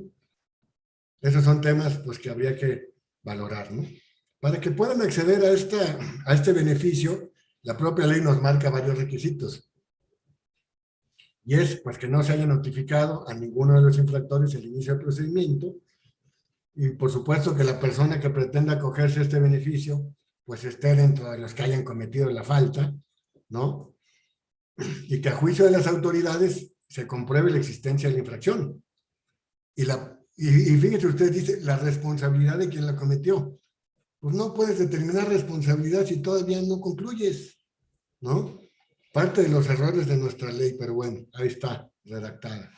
Esos son temas pues, que habría que valorar, ¿no? Para que puedan acceder a este beneficio, la propia ley nos marca varios requisitos. Y es pues, que no se haya notificado a ninguno de los infractores el inicio del procedimiento, y por supuesto que la persona que pretenda acogerse a este beneficio pues esté dentro de los que hayan cometido la falta, ¿no? Y que a juicio de las autoridades se compruebe la existencia de la infracción. Y fíjense usted, dice, la responsabilidad de quien la cometió. Pues no puedes determinar responsabilidad si todavía no concluyes, ¿no? Parte de los errores de nuestra ley, pero bueno, ahí está, redactada.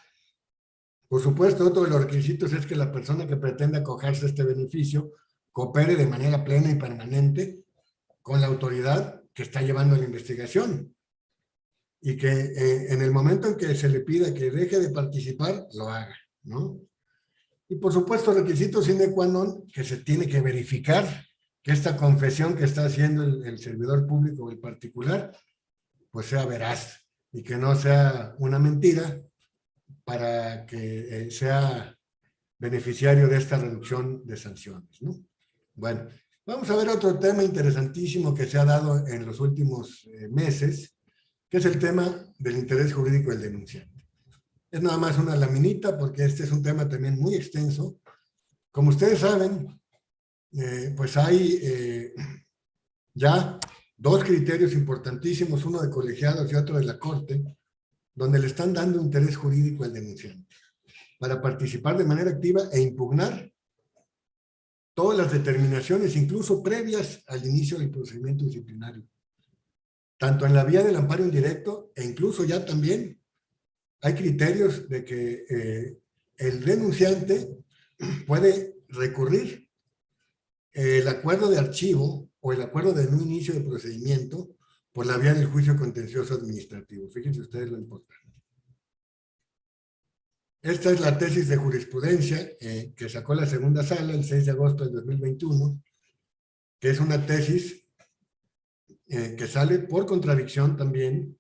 Por supuesto, otro de los requisitos es que la persona que pretenda acogerse a este beneficio coopere de manera plena y permanente con la autoridad que está llevando la investigación. Y que en el momento en que se le pida que deje de participar, lo haga, ¿no? Y por supuesto, requisitos sine qua non, que se tiene que verificar que esta confesión que está haciendo el servidor público o el particular, pues sea veraz y que no sea una mentira para que sea beneficiario de esta reducción de sanciones, ¿no? Bueno, vamos a ver otro tema interesantísimo que se ha dado en los últimos meses, que es el tema del interés jurídico del denunciante. Es nada más una laminita porque este es un tema también muy extenso. Como ustedes saben, pues hay ya dos criterios importantísimos, uno de colegiados y otro de la Corte, donde le están dando interés jurídico al denunciante para participar de manera activa e impugnar todas las determinaciones, incluso previas al inicio del procedimiento disciplinario, tanto en la vía del amparo indirecto e incluso ya también hay criterios de que el denunciante puede recurrir el acuerdo de archivo o el acuerdo de no inicio de procedimiento por la vía del juicio contencioso administrativo. Fíjense ustedes lo importante. Esta es la tesis de jurisprudencia que sacó la segunda sala el 6 de agosto del 2021, que es una tesis que sale por contradicción también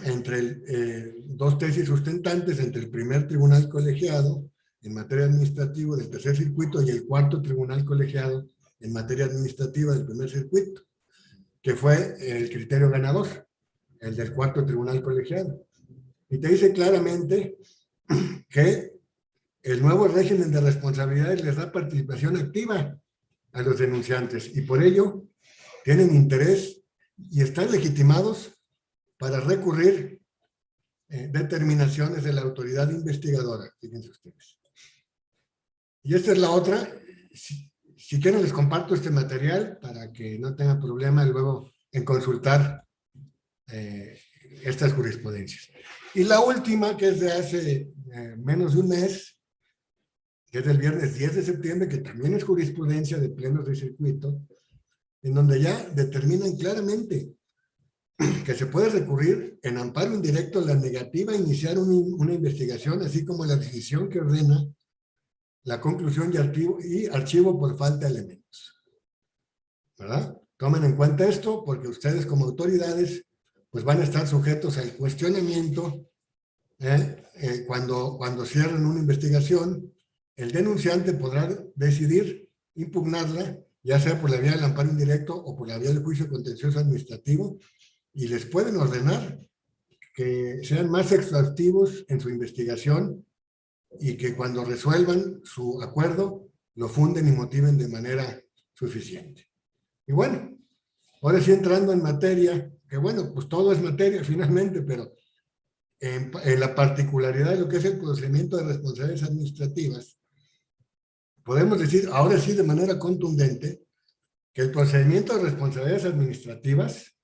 entre dos tesis sustentantes entre el primer tribunal colegiado en materia administrativa del tercer circuito y el cuarto tribunal colegiado en materia administrativa del primer circuito, que fue el criterio ganador, el del cuarto tribunal colegiado. Y te dice claramente que el nuevo régimen de responsabilidades les da participación activa a los denunciantes y por ello tienen interés y están legitimados para recurrir determinaciones de la autoridad investigadora. Fíjense ustedes. Y esta es la otra. Si quieren les comparto este material para que no tengan problema luego en consultar estas jurisprudencias. Y la última, que es de hace menos de un mes, que es del viernes 10 de septiembre, que también es jurisprudencia de plenos de circuito, en donde ya determinan claramente que se puede recurrir en amparo indirecto a la negativa a iniciar una investigación, así como la decisión que ordena la conclusión y archivo por falta de elementos. ¿Verdad? Tomen en cuenta esto porque ustedes como autoridades pues van a estar sujetos al cuestionamiento cuando cierren una investigación. El denunciante podrá decidir impugnarla, ya sea por la vía del amparo indirecto o por la vía del juicio contencioso administrativo, y les pueden ordenar que sean más exhaustivos en su investigación y que cuando resuelvan su acuerdo lo funden y motiven de manera suficiente. Y bueno, ahora sí entrando en materia, que bueno, pues todo es materia finalmente, pero en la particularidad de lo que es el procedimiento de responsabilidades administrativas, podemos decir ahora sí de manera contundente que el procedimiento de responsabilidades administrativas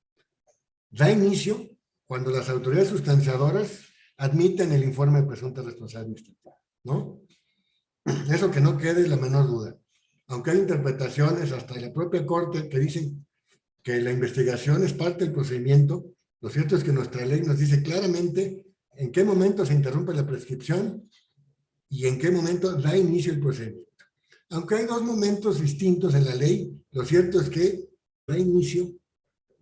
da inicio cuando las autoridades sustanciadoras admiten el informe de presunta responsabilidad administrativa, ¿no? Eso que no quede la menor duda. Aunque hay interpretaciones hasta en la propia Corte que dicen que la investigación es parte del procedimiento, lo cierto es que nuestra ley nos dice claramente en qué momento se interrumpe la prescripción y en qué momento da inicio el procedimiento. Aunque hay dos momentos distintos en la ley, lo cierto es que da inicio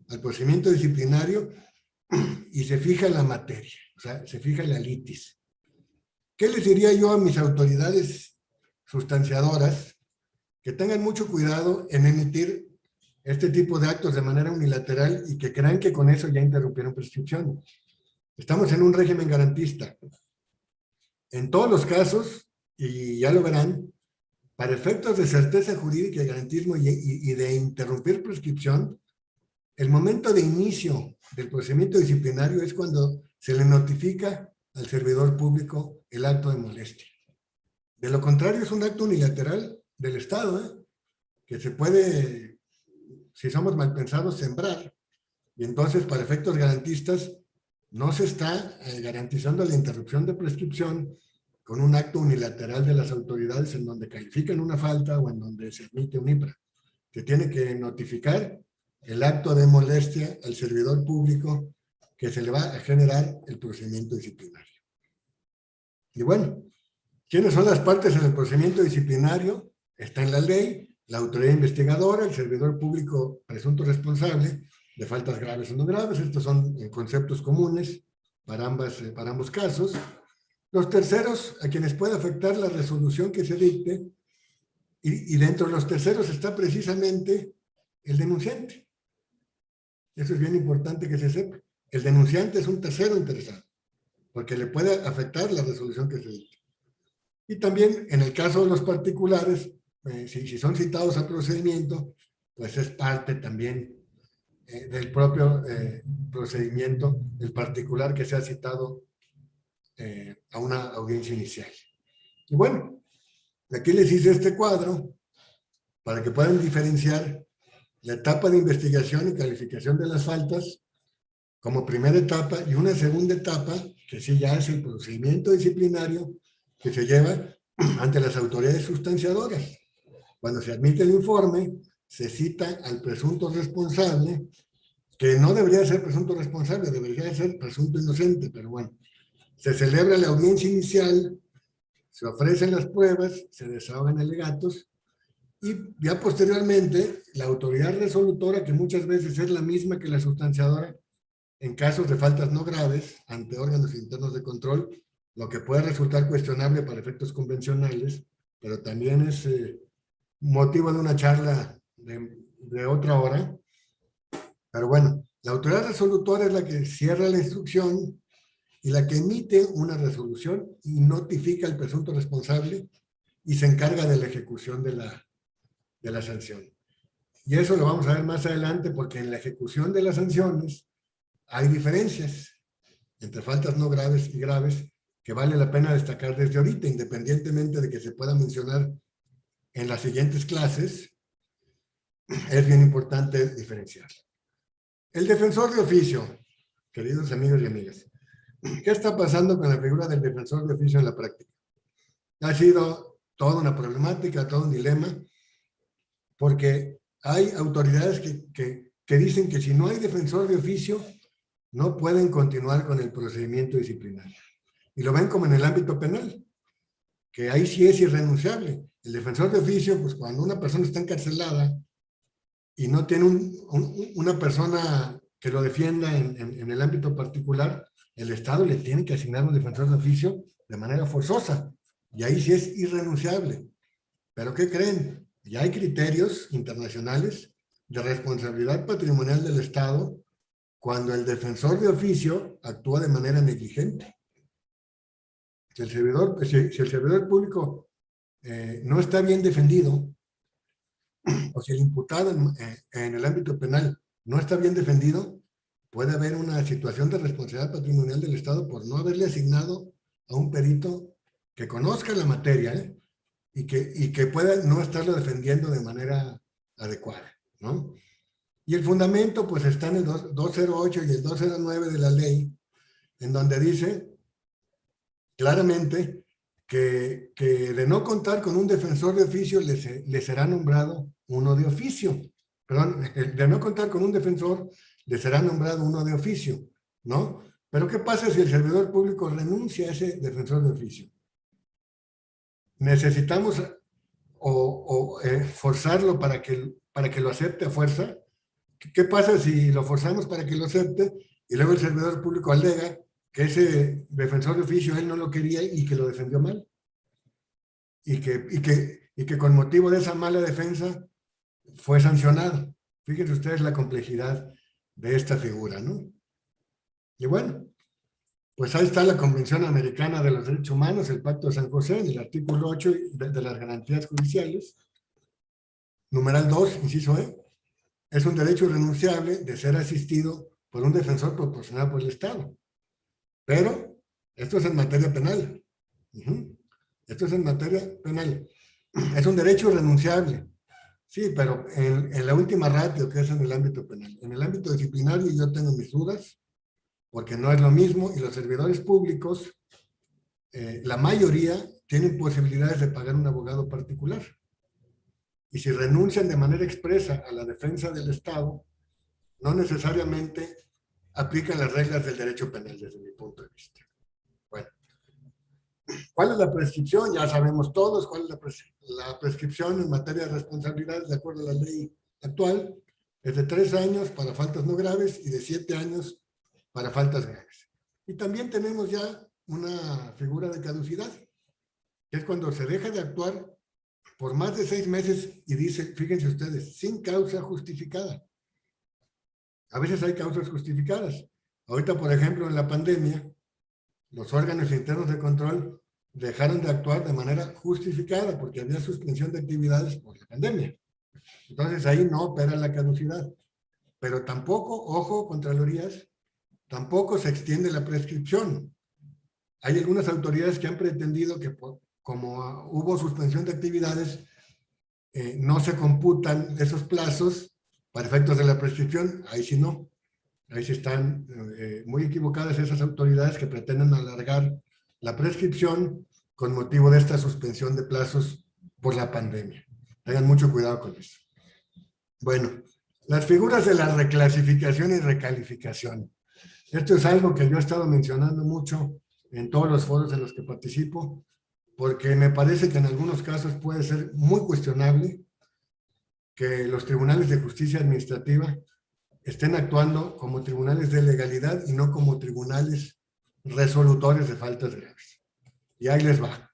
al procedimiento disciplinario y se fija la materia, o sea, se fija la litis. ¿Qué les diría yo a mis autoridades sustanciadoras? Que tengan mucho cuidado en emitir este tipo de actos de manera unilateral y que crean que con eso ya interrumpieron prescripción. Estamos en un régimen garantista. En todos los casos, y ya lo verán, para efectos de certeza jurídica y garantismo y de interrumpir prescripción, el momento de inicio del procedimiento disciplinario es cuando se le notifica al servidor público el acto de molestia. De lo contrario, es un acto unilateral del Estado, que se puede, si somos mal pensados, sembrar. Y entonces, para efectos garantistas, no se está garantizando la interrupción de prescripción con un acto unilateral de las autoridades en donde califican una falta o en donde se admite un IPRA. Se tiene que notificar el acto de molestia al servidor público que se le va a generar el procedimiento disciplinario. Y bueno, ¿quiénes son las partes en el procedimiento disciplinario? Está en la ley, la autoridad investigadora, el servidor público presunto responsable de faltas graves o no graves. Estos son conceptos comunes para ambos casos. Los terceros, a quienes puede afectar la resolución que se dicte, y dentro de los terceros está precisamente el denunciante. Eso es bien importante que se sepa. El denunciante es un tercero interesado, porque le puede afectar la resolución que se dicte. Y también, en el caso de los particulares, si son citados al procedimiento, pues es parte también del propio procedimiento del particular que se ha citado a una audiencia inicial. Y bueno, aquí les hice este cuadro para que puedan diferenciar la etapa de investigación y calificación de las faltas como primera etapa y una segunda etapa que sí ya es el procedimiento disciplinario que se lleva ante las autoridades sustanciadoras. Cuando se admite el informe, se cita al presunto responsable, que no debería ser presunto responsable, debería ser presunto inocente, pero bueno. Se celebra la audiencia inicial, se ofrecen las pruebas, se desahogan alegatos y ya posteriormente la autoridad resolutora, que muchas veces es la misma que la sustanciadora, en casos de faltas no graves ante órganos internos de control, lo que puede resultar cuestionable para efectos convencionales, pero también es motivo de una charla de otra hora. Pero bueno, la autoridad resolutora es la que cierra la instrucción y la que emite una resolución y notifica al presunto responsable y se encarga de la ejecución de la sanción. Y eso lo vamos a ver más adelante porque en la ejecución de las sanciones hay diferencias entre faltas no graves y graves que vale la pena destacar desde ahorita, independientemente de que se pueda mencionar en las siguientes clases, es bien importante diferenciar. El defensor de oficio, queridos amigos y amigas, ¿qué está pasando con la figura del defensor de oficio en la práctica? Ha sido toda una problemática, todo un dilema, porque hay autoridades que dicen que si no hay defensor de oficio, no pueden continuar con el procedimiento disciplinario. Y lo ven como en el ámbito penal, que ahí sí es irrenunciable. El defensor de oficio, pues cuando una persona está encarcelada y no tiene una persona que lo defienda en el ámbito particular, el Estado le tiene que asignar un defensor de oficio de manera forzosa. Y ahí sí es irrenunciable. ¿Pero qué creen? Ya hay criterios internacionales de responsabilidad patrimonial del Estado cuando el defensor de oficio actúa de manera negligente. Si el servidor público no está bien defendido, o si el imputado en el ámbito penal no está bien defendido, puede haber una situación de responsabilidad patrimonial del Estado por no haberle asignado a un perito que conozca la materia y que pueda no estarlo defendiendo de manera adecuada, ¿no? Y el fundamento pues está en el 208 y el 209 de la ley, en donde dice claramente que de no contar con un defensor de oficio le será nombrado uno de oficio. Perdón, de no contar con un defensor le será nombrado uno de oficio, ¿no? Pero ¿qué pasa si el servidor público renuncia a ese defensor de oficio? Necesitamos forzarlo para que lo acepte a fuerza. ¿Qué pasa si lo forzamos para que lo acepte y luego el servidor público alega que ese defensor de oficio él no lo quería y que lo defendió mal? Y que con motivo de esa mala defensa fue sancionado. Fíjense ustedes la complejidad de esta figura, ¿no? Y bueno, pues ahí está la Convención Americana de los Derechos Humanos, el Pacto de San José, en el artículo 8 de las garantías judiciales, numeral 2, inciso E. Es un derecho irrenunciable de ser asistido por un defensor proporcionado por el Estado. Pero esto es en materia penal. Esto es en materia penal. Es un derecho irrenunciable. Sí, pero en la última ratio, que es en el ámbito penal. En el ámbito disciplinario yo tengo mis dudas, porque no es lo mismo, y los servidores públicos, la mayoría, tienen posibilidades de pagar un abogado particular. Y si renuncian de manera expresa a la defensa del Estado, no necesariamente aplican las reglas del derecho penal desde mi punto de vista. Bueno, ¿cuál es la prescripción? Ya sabemos todos cuál es la prescripción en materia de responsabilidades de acuerdo a la ley actual. Es de 3 años para faltas no graves y de 7 años para faltas graves. Y también tenemos ya una figura de caducidad, que es cuando se deja de actuar por más de 6 meses y dice, fíjense ustedes, sin causa justificada. A veces hay causas justificadas. Ahorita, por ejemplo, en la pandemia, los órganos internos de control dejaron de actuar de manera justificada porque había suspensión de actividades por la pandemia. Entonces ahí no opera la caducidad. Pero tampoco, ojo, Contralorías, tampoco se extiende la prescripción. Hay algunas autoridades que han pretendido que como hubo suspensión de actividades, no se computan esos plazos para efectos de la prescripción. Ahí sí no. Ahí sí están muy equivocadas esas autoridades que pretenden alargar la prescripción con motivo de esta suspensión de plazos por la pandemia. Tengan mucho cuidado con eso. Bueno, las figuras de la reclasificación y recalificación. Esto es algo que yo he estado mencionando mucho en todos los foros en los que participo, porque me parece que en algunos casos puede ser muy cuestionable que los tribunales de justicia administrativa estén actuando como tribunales de legalidad y no como tribunales resolutores de faltas graves. Y ahí les va.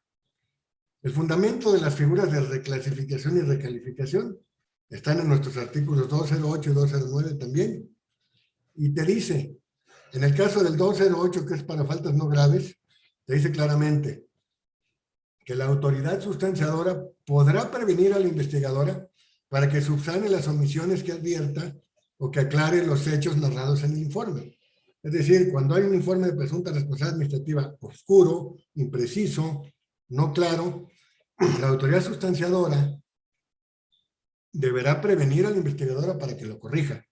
El fundamento de las figuras de reclasificación y recalificación Están en nuestros artículos 208 y 209 también. Y te dice, en el caso del 208, que es para faltas no graves, te dice claramente que la autoridad sustanciadora podrá prevenir a la investigadora para que subsane las omisiones que advierta o que aclare los hechos narrados en el informe. Es decir, cuando hay un informe de presunta responsabilidad administrativa oscuro, impreciso, no claro, la autoridad sustanciadora deberá prevenir a la investigadora para que lo corrija.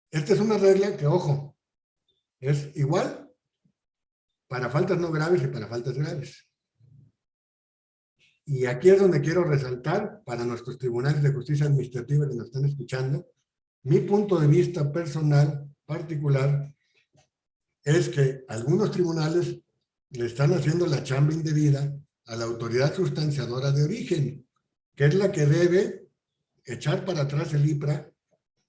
Esta es una regla que, ojo, es igual para faltas no graves y para faltas graves. Y aquí es donde quiero resaltar para nuestros tribunales de justicia administrativa que nos están escuchando, mi punto de vista personal, particular, es que algunos tribunales le están haciendo la chamba indebida a la autoridad sustanciadora de origen, que es la que debe echar para atrás el IPRA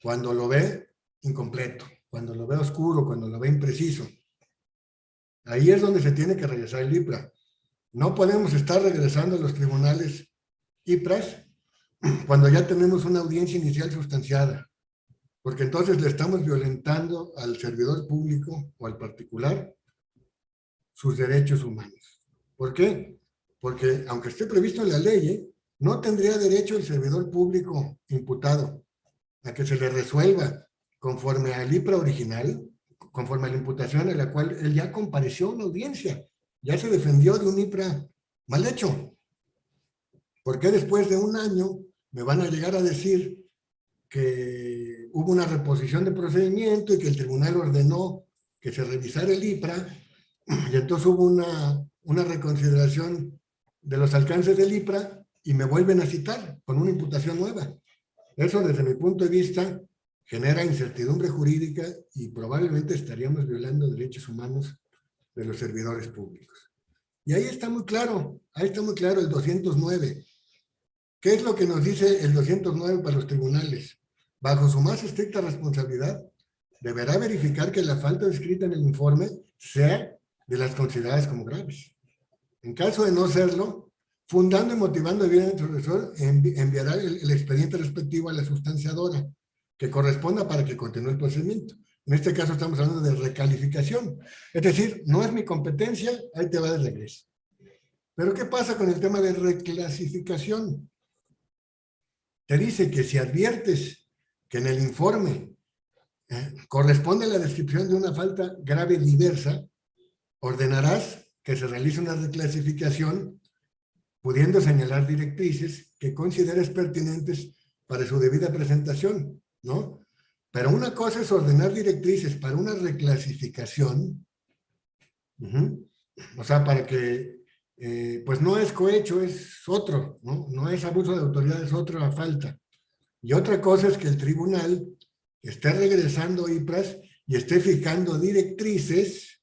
cuando lo ve incompleto, cuando lo ve oscuro, cuando lo ve impreciso. Ahí es donde se tiene que regresar el IPRA. No podemos estar regresando a los tribunales IPRAS cuando ya tenemos una audiencia inicial sustanciada, porque entonces le estamos violentando al servidor público o al particular sus derechos humanos. ¿Por qué? Porque aunque esté previsto en la ley, no tendría derecho el servidor público imputado a que se le resuelva conforme al IPRA original, conforme a la imputación en la cual él ya compareció a una audiencia, ya se defendió de un IPRA mal hecho. ¿Por qué después de un año me van a llegar a decir que hubo una reposición de procedimiento y que el tribunal ordenó que se revisara el IPRA y entonces hubo una reconsideración de los alcances del IPRA y me vuelven a citar con una imputación nueva? Eso, desde mi punto de vista, genera incertidumbre jurídica y probablemente estaríamos violando derechos humanos de los servidores públicos. Y ahí está muy claro el 209. ¿Qué es lo que nos dice el 209 para los tribunales? Bajo su más estricta responsabilidad, deberá verificar que la falta descrita en el informe sea de las consideradas como graves. En caso de no serlo, fundando y motivando evidencia transgresor, enviará el expediente respectivo a la sustanciadora que corresponda para que continúe el procedimiento. En este caso estamos hablando de recalificación. Es decir, no es mi competencia, ahí te va de regreso. Pero ¿qué pasa con el tema de reclasificación? Te dice que si adviertes que en el informe corresponde la descripción de una falta grave diversa, ordenarás que se realice una reclasificación pudiendo señalar directrices que consideres pertinentes para su debida presentación, ¿no? Pero una cosa es ordenar directrices para una reclasificación, o sea, para que, pues no es cohecho, es otro, ¿no? No es abuso de autoridad, es otra falta. Y otra cosa es que el tribunal esté regresando IPRAS y esté fijando directrices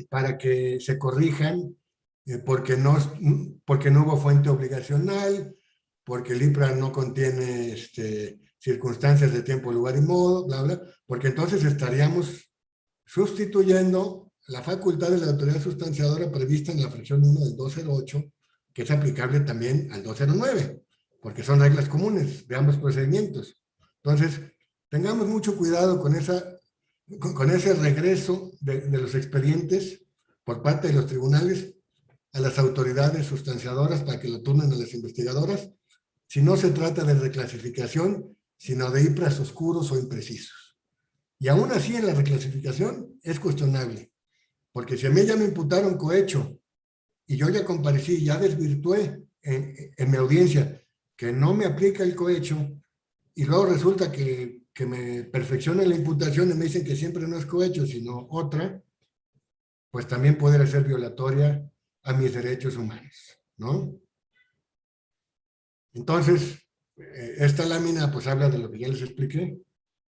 para que se corrijan porque no hubo fuente obligacional, porque el IPRA no contiene circunstancias de tiempo, lugar y modo, bla, bla, porque entonces estaríamos sustituyendo la facultad de la autoridad sustanciadora prevista en la fracción 1 del 208, que es aplicable también al 209, porque son reglas comunes de ambos procedimientos. Entonces, tengamos mucho cuidado con ese regreso de los expedientes por parte de los tribunales a las autoridades sustanciadoras para que lo turnen a las investigadoras, si no se trata de reclasificación, sino de IPRAS oscuros o imprecisos. Y aún así en la reclasificación es cuestionable, porque si a mí ya me imputaron cohecho y yo ya comparecí, ya desvirtué en mi audiencia que no me aplica el cohecho, y luego resulta que me perfeccionan la imputación y me dicen que siempre no es cohecho, sino otra, pues también puede ser violatoria a mis derechos humanos, ¿no? Entonces, esta lámina pues habla de lo que ya les expliqué.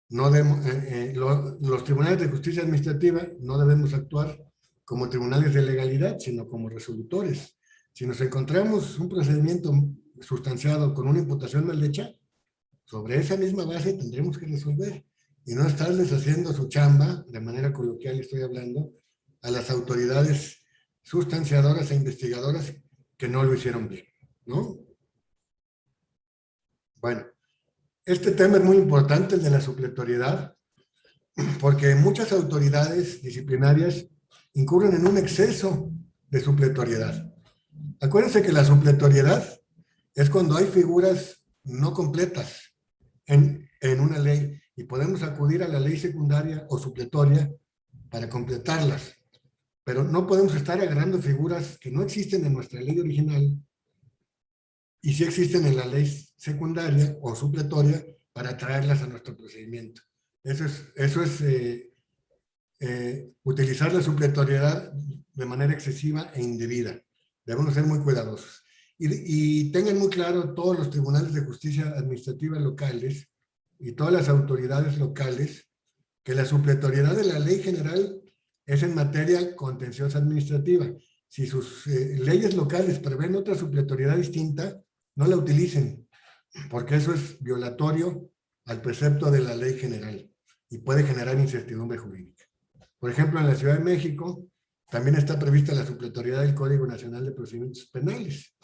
Los tribunales de justicia administrativa no debemos actuar como tribunales de legalidad, sino como resolutores. Si nos encontramos un procedimiento sustanciado con una imputación mal hecha, sobre esa misma base tendremos que resolver y no estarles haciendo su chamba, de manera coloquial estoy hablando, a las autoridades sustanciadoras e investigadoras que no lo hicieron bien, ¿no? Bueno, Este tema es muy importante, el de la supletoriedad, porque muchas autoridades disciplinarias incurren en un exceso de supletoriedad. Acuérdense que la supletoriedad es cuando hay figuras no completas en una ley y podemos acudir a la ley secundaria o supletoria para completarlas. Pero no podemos estar agarrando figuras que no existen en nuestra ley original y sí existen en la ley secundaria o supletoria para traerlas a nuestro procedimiento. Eso es utilizar la supletoriedad de manera excesiva e indebida. Debemos ser muy cuidadosos. Y tengan muy claro todos los tribunales de justicia administrativa locales y todas las autoridades locales que la supletoriedad de la ley general es en materia contenciosa administrativa. Si sus leyes locales prevén otra supletoriedad distinta, no la utilicen, porque eso es violatorio al precepto de la ley general y puede generar incertidumbre jurídica. Por ejemplo, en la Ciudad de México también está prevista la supletoriedad del Código Nacional de Procedimientos Penales.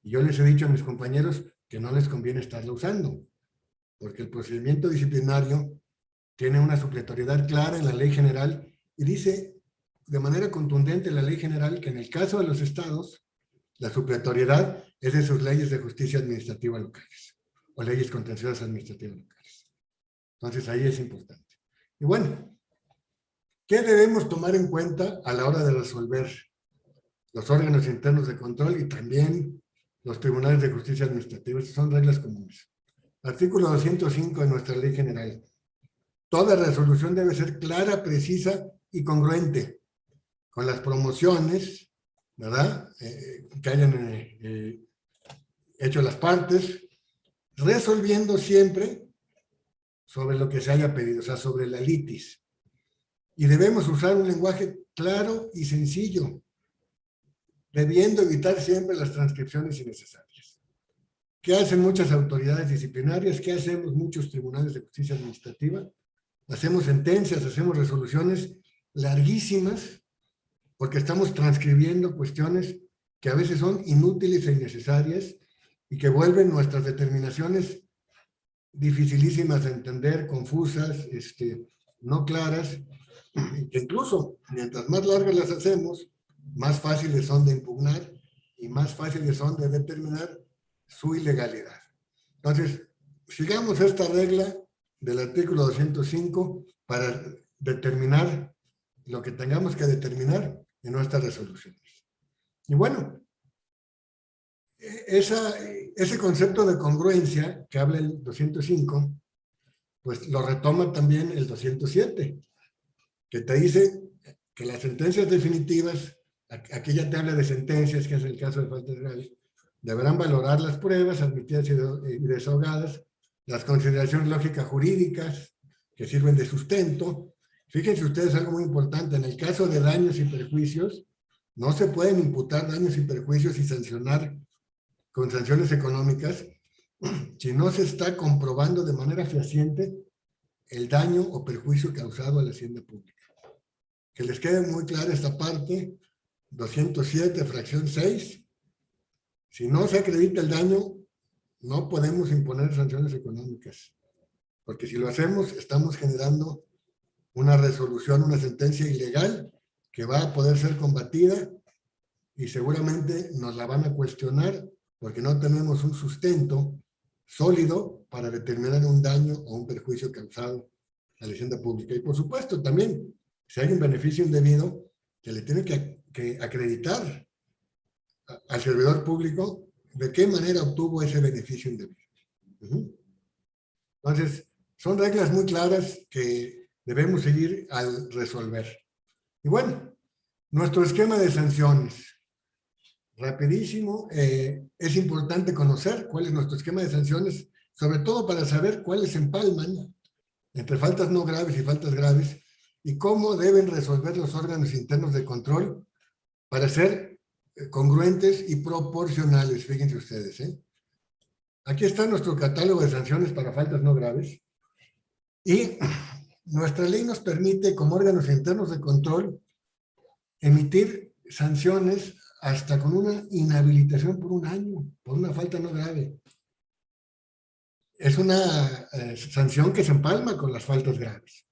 Y yo les he dicho a mis compañeros que no les conviene estarla usando, porque el procedimiento disciplinario tiene una supletoriedad clara en la ley general y dice de manera contundente la ley general que en el caso de los estados, la supletoriedad es de sus leyes de justicia administrativa locales o leyes contenciosas administrativas locales. Entonces ahí es importante. Y bueno, ¿qué debemos tomar en cuenta a la hora de resolver los órganos internos de control y también los tribunales de justicia administrativa? Estas son reglas comunes. Artículo 205 de nuestra ley general. Toda resolución debe ser clara, precisa y congruente con las promociones, ¿verdad? Que hayan hecho las partes, resolviendo siempre sobre lo que se haya pedido, o sea, sobre la litis. Y debemos usar un lenguaje claro y sencillo, debiendo evitar siempre las transcripciones innecesarias. ¿Qué hacen muchas autoridades disciplinarias? ¿Qué hacemos muchos tribunales de justicia administrativa? Hacemos sentencias, hacemos resoluciones larguísimas, porque estamos transcribiendo cuestiones que a veces son inútiles e innecesarias y que vuelven nuestras determinaciones dificilísimas de entender, confusas, no claras, y que incluso mientras más largas las hacemos, más fáciles son de impugnar y más fáciles son de determinar su ilegalidad. Entonces, sigamos esta regla del artículo 205 para determinar lo que tengamos que determinar en nuestras resoluciones. Y bueno, ese concepto de congruencia que habla el 205, pues lo retoma también el 207, que te dice que las sentencias definitivas, aquí ya te habla de sentencias, que es el caso de faltas graves, deberán valorar las pruebas admitidas y desahogadas, las consideraciones lógicas jurídicas que sirven de sustento. Fíjense ustedes algo muy importante, en el caso de daños y perjuicios, no se pueden imputar daños y perjuicios y sancionar con sanciones económicas si no se está comprobando de manera fehaciente el daño o perjuicio causado a la hacienda pública. Que les quede muy clara esta parte, 207, fracción 6. Si no se acredita el daño, no podemos imponer sanciones económicas, porque si lo hacemos, estamos generando una resolución, una sentencia ilegal que va a poder ser combatida y seguramente nos la van a cuestionar porque no tenemos un sustento sólido para determinar un daño o un perjuicio causado a la hacienda pública. Y por supuesto también, si hay un beneficio indebido, se le tiene que acreditar al servidor público de qué manera obtuvo ese beneficio indebido. Entonces, son reglas muy claras que debemos seguir al resolver. Y bueno, nuestro esquema de sanciones. Rapidísimo, es importante conocer cuál es nuestro esquema de sanciones, sobre todo para saber cuáles se empalman entre faltas no graves y faltas graves, y cómo deben resolver los órganos internos de control para ser congruentes y proporcionales. Fíjense ustedes, Aquí está nuestro catálogo de sanciones para faltas no graves, y nuestra ley nos permite, como órganos internos de control, emitir sanciones hasta con una inhabilitación por un año, por una falta no grave. es una sanción que se empalma con las faltas graves.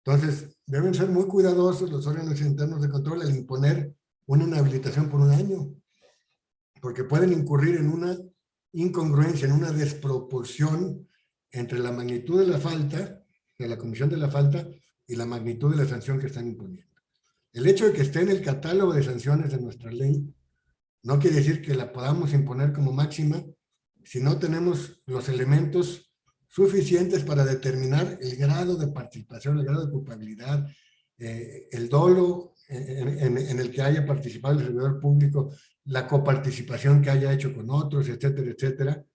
Entonces, deben ser muy cuidadosos los órganos internos de control al imponer una inhabilitación por un año, porque pueden incurrir en una incongruencia, en una desproporción entre la magnitud de la falta, de la comisión de la falta, y la magnitud de la sanción que están imponiendo. El hecho de que esté en el catálogo de sanciones de nuestra ley no quiere decir que la podamos imponer como máxima si no tenemos los elementos suficientes para determinar el grado de participación, el grado de culpabilidad, el dolo en el que haya participado el servidor público, la coparticipación que haya hecho con otros, etcétera, etcétera,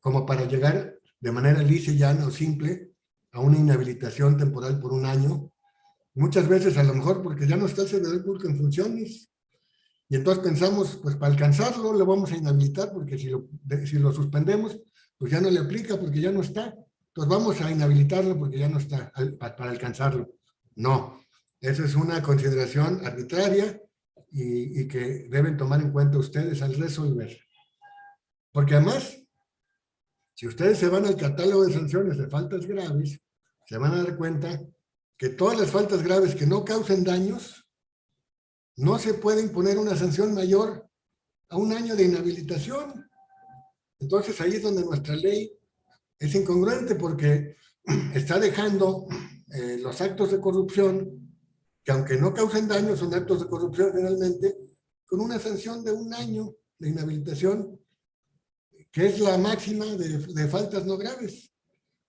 como para llegar de manera lisa, llana o simple a una inhabilitación temporal por un año, muchas veces a lo mejor porque ya no está el servidor público en funciones. Y entonces pensamos, pues para alcanzarlo le vamos a inhabilitar, porque si lo suspendemos, pues ya no le aplica porque ya no está. Entonces vamos a inhabilitarlo porque ya no está para alcanzarlo. No, esa es una consideración arbitraria y que deben tomar en cuenta ustedes al resolver. Porque además, si ustedes se van al catálogo de sanciones de faltas graves, se van a dar cuenta que todas las faltas graves que no causen daños, no se puede imponer una sanción mayor a un año de inhabilitación. Entonces ahí es donde nuestra ley es incongruente, porque está dejando los actos de corrupción, que aunque no causen daño, son actos de corrupción generalmente, con una sanción de un año de inhabilitación, que es la máxima de faltas no graves.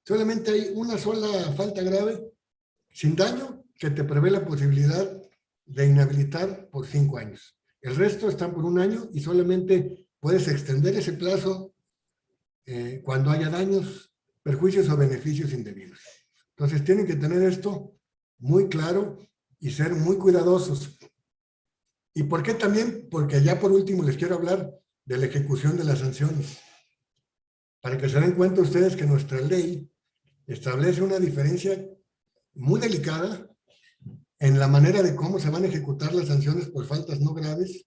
Solamente hay una sola falta grave sin daño que te prevé la posibilidad de inhabilitar por 5 años. El resto están por un año y solamente puedes extender ese plazo cuando haya daños, perjuicios o beneficios indebidos. Entonces tienen que tener esto muy claro y ser muy cuidadosos. ¿Y por qué también? Porque ya por último les quiero hablar de la ejecución de las sanciones. Para que se den cuenta ustedes que nuestra ley establece una diferencia muy delicada en la manera de cómo se van a ejecutar las sanciones por faltas no graves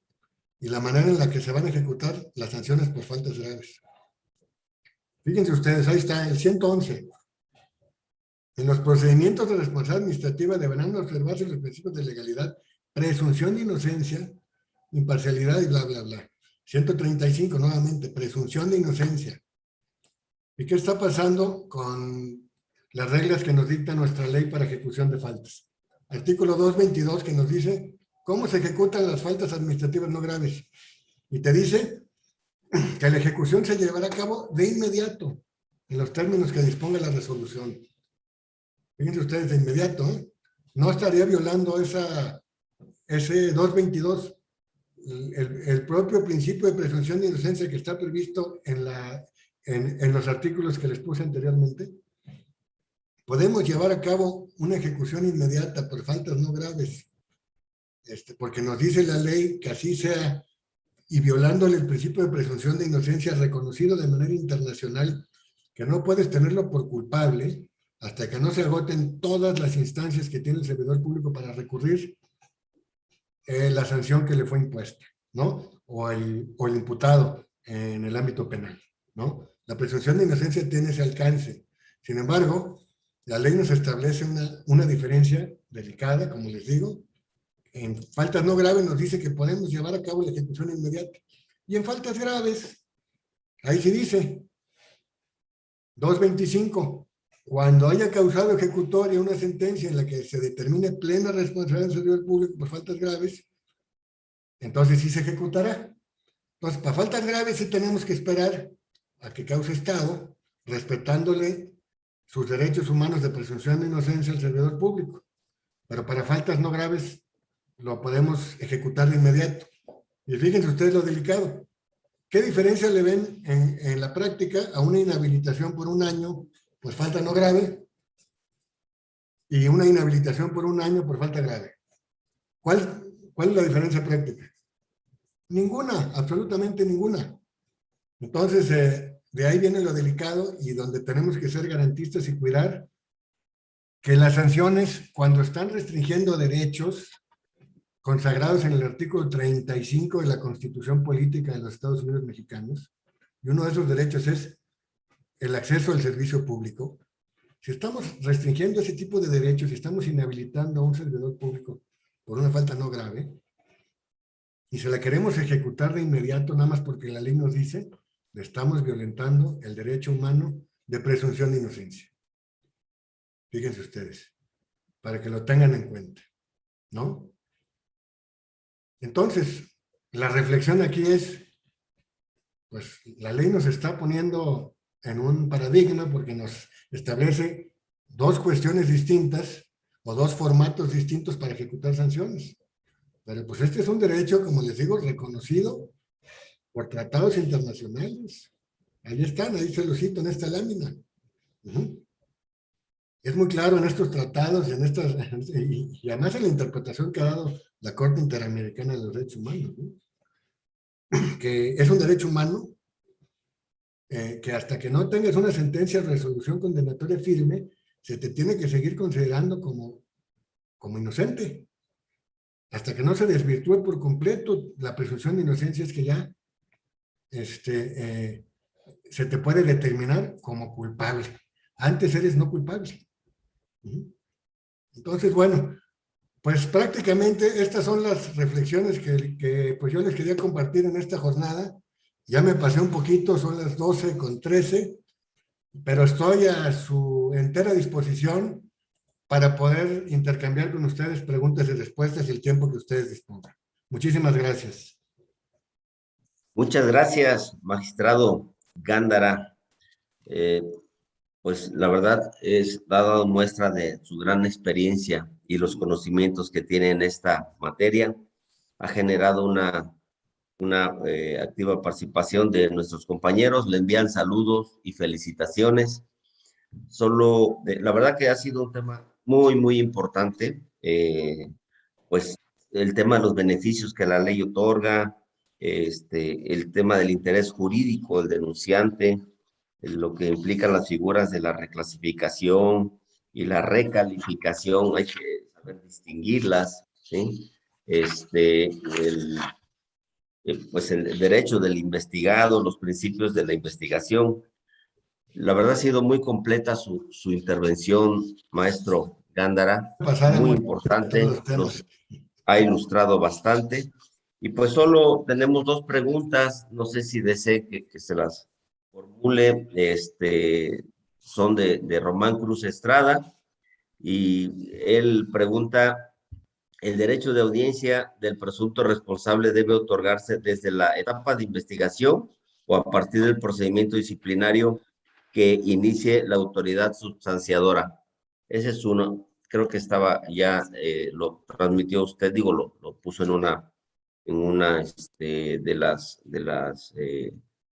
y la manera en la que se van a ejecutar las sanciones por faltas graves. Fíjense ustedes, ahí está el 111. En los procedimientos de responsabilidad administrativa deberán observarse los principios de legalidad, presunción de inocencia, imparcialidad y bla, bla, bla. 135, nuevamente, presunción de inocencia. ¿Y qué está pasando con las reglas que nos dicta nuestra ley para ejecución de faltas? Artículo 222, que nos dice cómo se ejecutan las faltas administrativas no graves. Y te dice que la ejecución se llevará a cabo de inmediato, en los términos que disponga la resolución. Fíjense ustedes, de inmediato, ¿eh? No estaría violando ese 222, el propio principio de presunción de inocencia que está previsto en los artículos que les puse anteriormente. Podemos llevar a cabo una ejecución inmediata por faltas no graves, porque nos dice la ley que así sea, y violándole el principio de presunción de inocencia reconocido de manera internacional, que no puedes tenerlo por culpable hasta que no se agoten todas las instancias que tiene el servidor público para recurrir la sanción que le fue impuesta, ¿no? O el imputado en el ámbito penal, ¿no? La presunción de inocencia tiene ese alcance. Sin embargo, la ley nos establece una diferencia delicada, como les digo. En faltas no graves nos dice que podemos llevar a cabo la ejecución inmediata. Y en faltas graves, ahí sí dice, 225, cuando haya causado ejecutoria una sentencia en la que se determine plena responsabilidad del servidor público por faltas graves, entonces sí se ejecutará. Entonces, para faltas graves sí tenemos que esperar a que cause estado, respetándole sus derechos humanos de presunción de inocencia al servidor público. Pero para faltas no graves lo podemos ejecutar de inmediato. Y fíjense ustedes lo delicado. ¿Qué diferencia le ven en la práctica a una inhabilitación por un año por falta no grave y una inhabilitación por un año por falta grave? ¿Cuál es la diferencia práctica? Ninguna, absolutamente ninguna. Entonces, de ahí viene lo delicado y donde tenemos que ser garantistas y cuidar que las sanciones, cuando están restringiendo derechos consagrados en el artículo 35 de la Constitución Política de los Estados Unidos Mexicanos, y uno de esos derechos es el acceso al servicio público, si estamos restringiendo ese tipo de derechos, si estamos inhabilitando a un servidor público por una falta no grave, y se la queremos ejecutar de inmediato nada más porque la ley nos dice, le estamos violentando el derecho humano de presunción de inocencia. Fíjense ustedes, para que lo tengan en cuenta, ¿no? Entonces, la reflexión aquí es, pues la ley nos está poniendo en un paradigma porque nos establece dos cuestiones distintas o dos formatos distintos para ejecutar sanciones. Pero pues este es un derecho, como les digo, reconocido por tratados internacionales. Ahí están, ahí se los cito en esta lámina. Es muy claro en estos tratados y además en la interpretación que ha dado la Corte Interamericana de los Derechos Humanos, ¿no? Que es un derecho humano que hasta que no tengas una sentencia o resolución condenatoria firme, se te tiene que seguir considerando como inocente. Hasta que no se desvirtúe por completo la presunción de inocencia, es que ya se te puede determinar como culpable. Antes eres no culpable. Entonces, bueno, pues prácticamente estas son las reflexiones que pues yo les quería compartir en esta jornada. Ya me pasé un poquito, son las 12:13, pero estoy a su entera disposición para poder intercambiar con ustedes preguntas y respuestas el tiempo que ustedes dispongan. Muchísimas gracias. Muchas gracias, magistrado Gándara. Pues la verdad ha dado muestra de su gran experiencia y los conocimientos que tiene en esta materia. Ha generado una activa participación de nuestros compañeros. Le envían saludos y felicitaciones. La verdad que ha sido un tema muy, muy importante. Pues el tema de los beneficios que la ley otorga, el tema del interés jurídico del denunciante, lo que implican las figuras de la reclasificación y la recalificación, hay que saber distinguirlas, ¿sí? Pues el derecho del investigado, los principios de la investigación. La verdad ha sido muy completa su intervención, maestro Gándara, muy importante, nos ha ilustrado bastante. Y pues solo tenemos dos preguntas, no sé si desee que se las formule, son de Román Cruz Estrada, y él pregunta: ¿el derecho de audiencia del presunto responsable debe otorgarse desde la etapa de investigación o a partir del procedimiento disciplinario que inicie la autoridad substanciadora? Ese es uno, creo que estaba ya, lo transmitió usted, digo, lo puso en una de las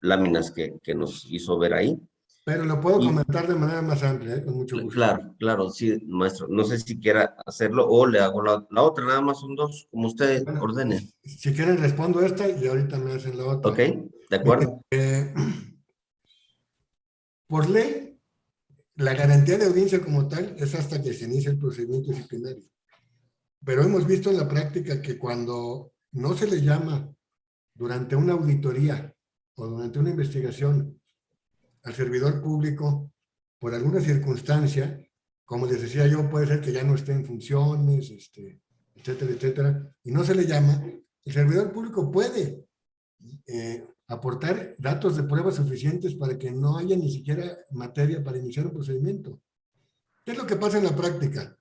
láminas que nos hizo ver ahí. Pero lo puedo comentar de manera más amplia, con mucho gusto. Claro, sí, maestro. No sé si quiera hacerlo o le hago la otra, nada más son dos, como usted ordene. Si quieren respondo esta y ahorita me hacen la otra. Ok, de acuerdo. Por ley, la garantía de audiencia como tal es hasta que se inicie el procedimiento disciplinario. Pero hemos visto en la práctica que cuando no se le llama durante una auditoría o durante una investigación al servidor público por alguna circunstancia, como les decía yo, puede ser que ya no esté en funciones, etcétera, etcétera, y no se le llama, el servidor público puede aportar datos de pruebas suficientes para que no haya ni siquiera materia para iniciar un procedimiento. ¿Qué es lo que pasa en la práctica?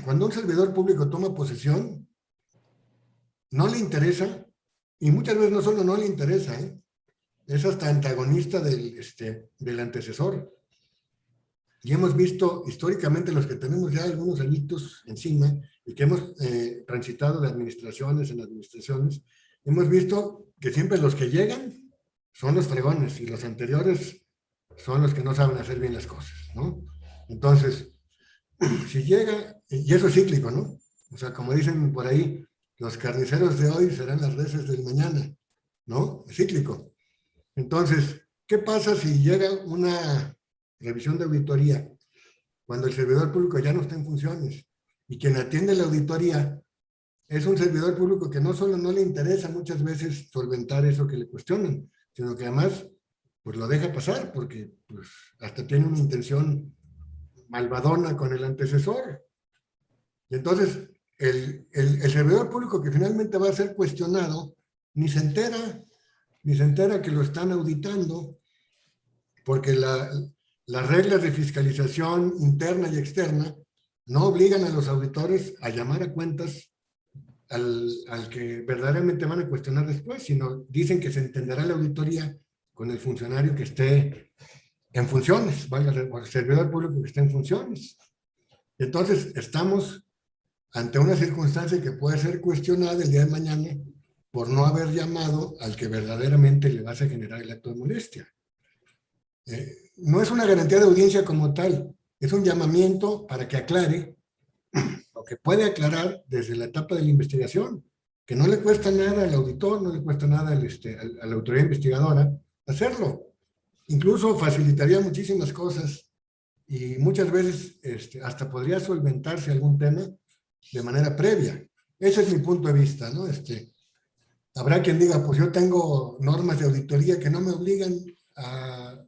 Cuando un servidor público toma posesión, no le interesa, y muchas veces no solo no le interesa, es hasta antagonista del antecesor. Y hemos visto históricamente, los que tenemos ya algunos añitos encima y que hemos transitado de administraciones en administraciones, hemos visto que siempre los que llegan son los fregones y los anteriores son los que no saben hacer bien las cosas, ¿no? Entonces, si llega, y eso es cíclico, ¿no? O sea, como dicen por ahí, los carniceros de hoy serán las reses del mañana, ¿no? Es cíclico. Entonces, ¿qué pasa si llega una revisión de auditoría cuando el servidor público ya no está en funciones y quien atiende la auditoría es un servidor público que no solo no le interesa muchas veces solventar eso que le cuestionan, sino que además pues lo deja pasar porque pues, hasta tiene una intención malvadona con el antecesor. Y entonces, el servidor público que finalmente va a ser cuestionado, ni se entera que lo están auditando, porque las reglas de fiscalización interna y externa no obligan a los auditores a llamar a cuentas al que verdaderamente van a cuestionar después, sino dicen que se entenderá la auditoría con el funcionario que esté en funciones, valga el servidor público que esté en funciones. Entonces, estamos ante una circunstancia que puede ser cuestionada el día de mañana por no haber llamado al que verdaderamente le vas a generar el acto de molestia. No es una garantía de audiencia como tal, es un llamamiento para que aclare lo que puede aclarar desde la etapa de la investigación, que no le cuesta nada al auditor, no le cuesta nada a la autoridad investigadora hacerlo. Incluso facilitaría muchísimas cosas y muchas veces hasta podría solventarse algún tema de manera previa. Ese es mi punto de vista, ¿no? Habrá quien diga, pues yo tengo normas de auditoría que no me obligan a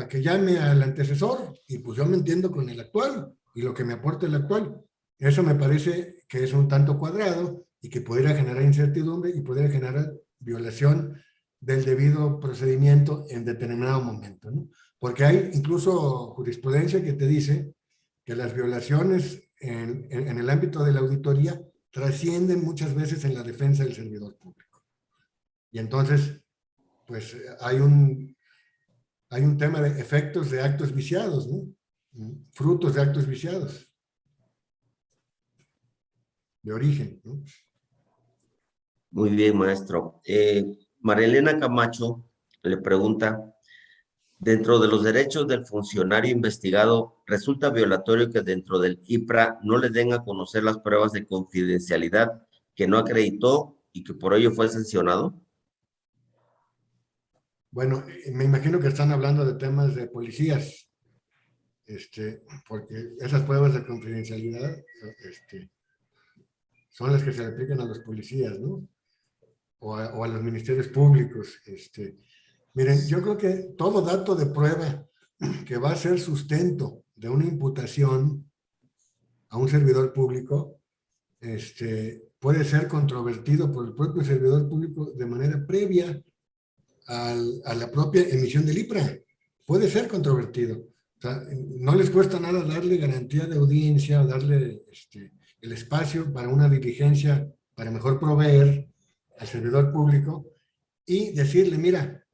que llame al antecesor, y pues yo me entiendo con el actual y lo que me aporta el actual. Eso me parece que es un tanto cuadrado y que pudiera generar incertidumbre y pudiera generar violación del debido procedimiento en determinado momento, ¿no? Porque hay incluso jurisprudencia que te dice que las violaciones en el ámbito de la auditoría trascienden muchas veces en la defensa del servidor público. Y entonces, pues hay un tema de efectos de actos viciados, ¿no? Frutos de actos viciados. De origen, ¿no? Muy bien, maestro. María Elena Camacho le pregunta, dentro de los derechos del funcionario investigado, ¿resulta violatorio que dentro del IPRA no le den a conocer las pruebas de confidencialidad que no acreditó y que por ello fue sancionado? Bueno, me imagino que están hablando de temas de policías, porque esas pruebas de confidencialidad son las que se le aplican a los policías, ¿no? O a los ministerios públicos. Miren, yo creo que todo dato de prueba que va a ser sustento de una imputación a un servidor público, puede ser controvertido por el propio servidor público de manera previa a la propia emisión del IPRA. Puede ser controvertido. O sea, no les cuesta nada darle garantía de audiencia, darle el espacio para una diligencia, para mejor proveer al servidor público y decirle, mira,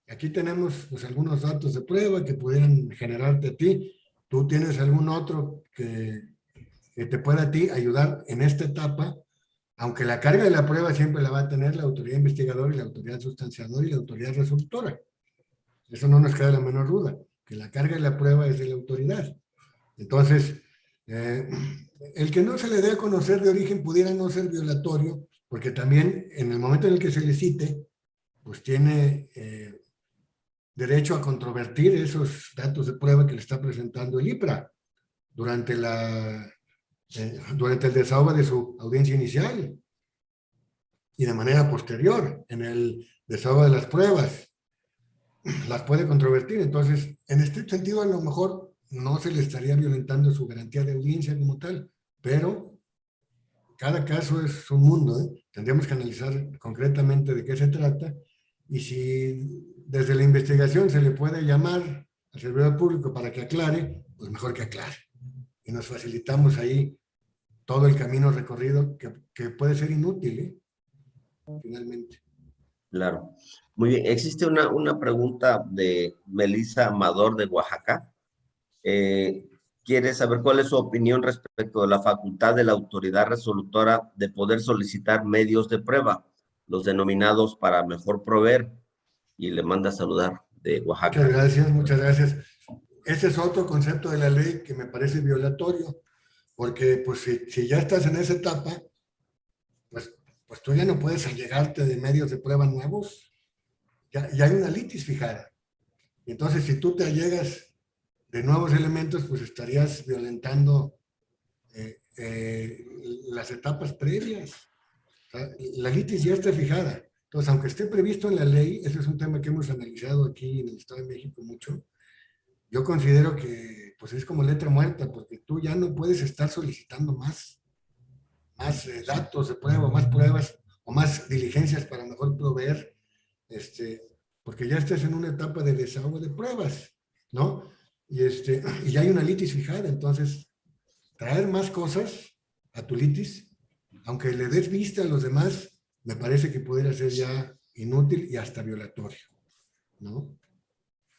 aquí tenemos pues, algunos datos de prueba que pudieran generarte a ti. ¿Tú tienes algún otro que te pueda a ti ayudar en esta etapa? Aunque la carga de la prueba siempre la va a tener la autoridad investigadora y la autoridad sustanciadora y la autoridad resolutora. Eso no nos queda la menor duda, que la carga de la prueba es de la autoridad. Entonces, el que no se le dé a conocer de origen pudiera no ser violatorio, porque también en el momento en el que se le cite, pues tiene derecho a controvertir esos datos de prueba que le está presentando el IPRA durante el desahogo de su audiencia inicial y de manera posterior, en el desahogo de las pruebas, las puede controvertir. Entonces, en este sentido, a lo mejor no se le estaría violentando su garantía de audiencia como tal, pero cada caso es un mundo, ¿eh? Tendríamos que analizar concretamente de qué se trata y si desde la investigación se le puede llamar al servidor público para que aclare, pues mejor que aclare. Y nos facilitamos ahí todo el camino recorrido que puede ser inútil, ¿eh? Finalmente. Claro. Muy bien. Existe una pregunta de Melissa Amador de Oaxaca. Quiere saber cuál es su opinión respecto de la facultad de la autoridad resolutora de poder solicitar medios de prueba, los denominados para mejor proveer, y le manda a saludar de Oaxaca. Muchas gracias, muchas gracias. Ese es otro concepto de la ley que me parece violatorio, porque pues si ya estás en esa etapa, pues tú ya no puedes allegarte de medios de prueba nuevos, ya hay una litis fijada. Entonces, si tú te allegas de nuevos elementos, pues estarías violentando las etapas previas. O sea, la litis ya está fijada. Entonces, aunque esté previsto en la ley, ese es un tema que hemos analizado aquí en el Estado de México mucho, yo considero que pues es como letra muerta, porque tú ya no puedes estar solicitando más datos de prueba, más pruebas o más diligencias para mejor proveer, porque ya estás en una etapa de desahogo de pruebas, ¿no? Y ya hay una litis fijada, entonces traer más cosas a tu litis, aunque le des vista a los demás, me parece que pudiera ser ya inútil y hasta violatorio, ¿no?